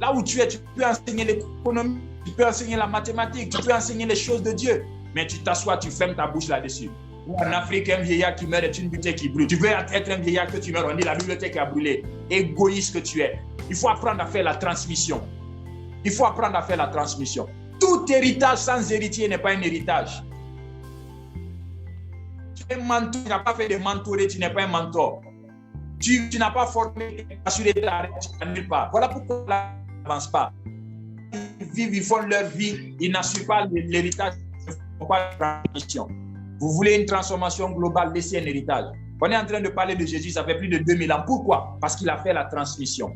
Là où tu es, tu peux enseigner l'économie, tu peux enseigner la mathématique, tu peux enseigner les choses de Dieu. Mais tu t'assois, tu fermes ta bouche là-dessus. Ou en Afrique, un vieillard qui meurt est une bibliothèque qui brûle. Tu veux être un vieillard que tu meurs, on dit la bibliothèque a brûlé. Égoïste que tu es. Il faut apprendre à faire la transmission. Il faut apprendre à faire la transmission. Tout héritage sans héritier n'est pas un héritage. Tu es un mentor, tu n'as pas fait de mentorer, tu n'es pas un mentor. Tu n'as pas formé, assuré ta arrêt, tu n'en pas. Voilà pourquoi ça n'avance pas. Ils vivent, ils font leur vie, ils n'assurent pas l'héritage, ils ne font pas de transmission. Vous voulez une transformation globale, laissez un héritage. On est en train de parler de Jésus, ça fait plus de 2000 ans. Pourquoi? Parce qu'il a fait la transmission.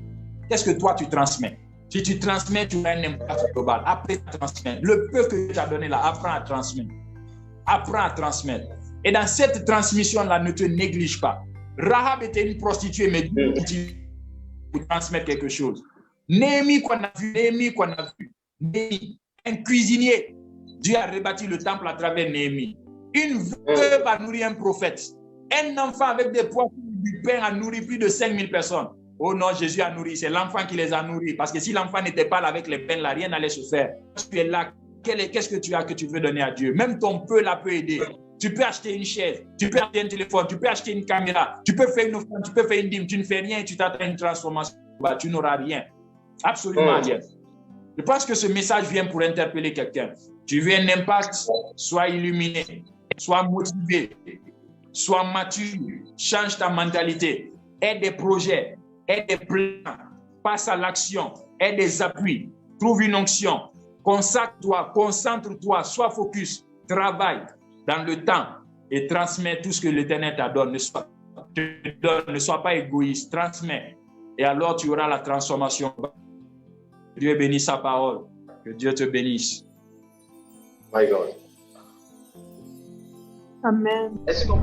Qu'est-ce que toi tu transmets? Si tu transmets, tu as un impact global. Après, tu transmets. Le peu que tu as donné là, apprends à transmettre. Apprends à transmettre. Et dans cette transmission-là, ne te néglige pas. Rahab était une prostituée, mais Dieu pour transmettre quelque chose. Néhémie qu'on a vu, Néhémie, un cuisinier. Dieu a rebâti le temple à travers Néhémie. Une veuve a nourri un prophète. Un enfant avec des poissons du pain a nourri plus de 5000 personnes. Oh non, Jésus a nourri, c'est l'enfant qui les a nourris. Parce que si l'enfant n'était pas là avec les pains, là, rien n'allait se faire. Tu es là, qu'est-ce que tu as que tu veux donner à Dieu? Même ton peu là peut aider. Tu peux acheter une chaise, tu peux acheter un téléphone, tu peux acheter une caméra, tu peux faire une offrande, tu peux faire une dîme, tu ne fais rien, tu t'attends à une transformation, bah, tu n'auras rien. Absolument rien. Je pense que ce message vient pour interpeller quelqu'un. Tu veux un impact, sois illuminé, sois motivé, sois mature, change ta mentalité, aie des projets, aie des plans, passe à l'action, aie des appuis, trouve une onction, concentre-toi, sois focus, travaille dans le temps et transmets tout ce que l'Éternel t'a donné. Ne sois pas égoïste, transmets. Et alors tu auras la transformation. Dieu bénisse sa parole. Que Dieu te bénisse. My God. Amen. Est-ce qu'on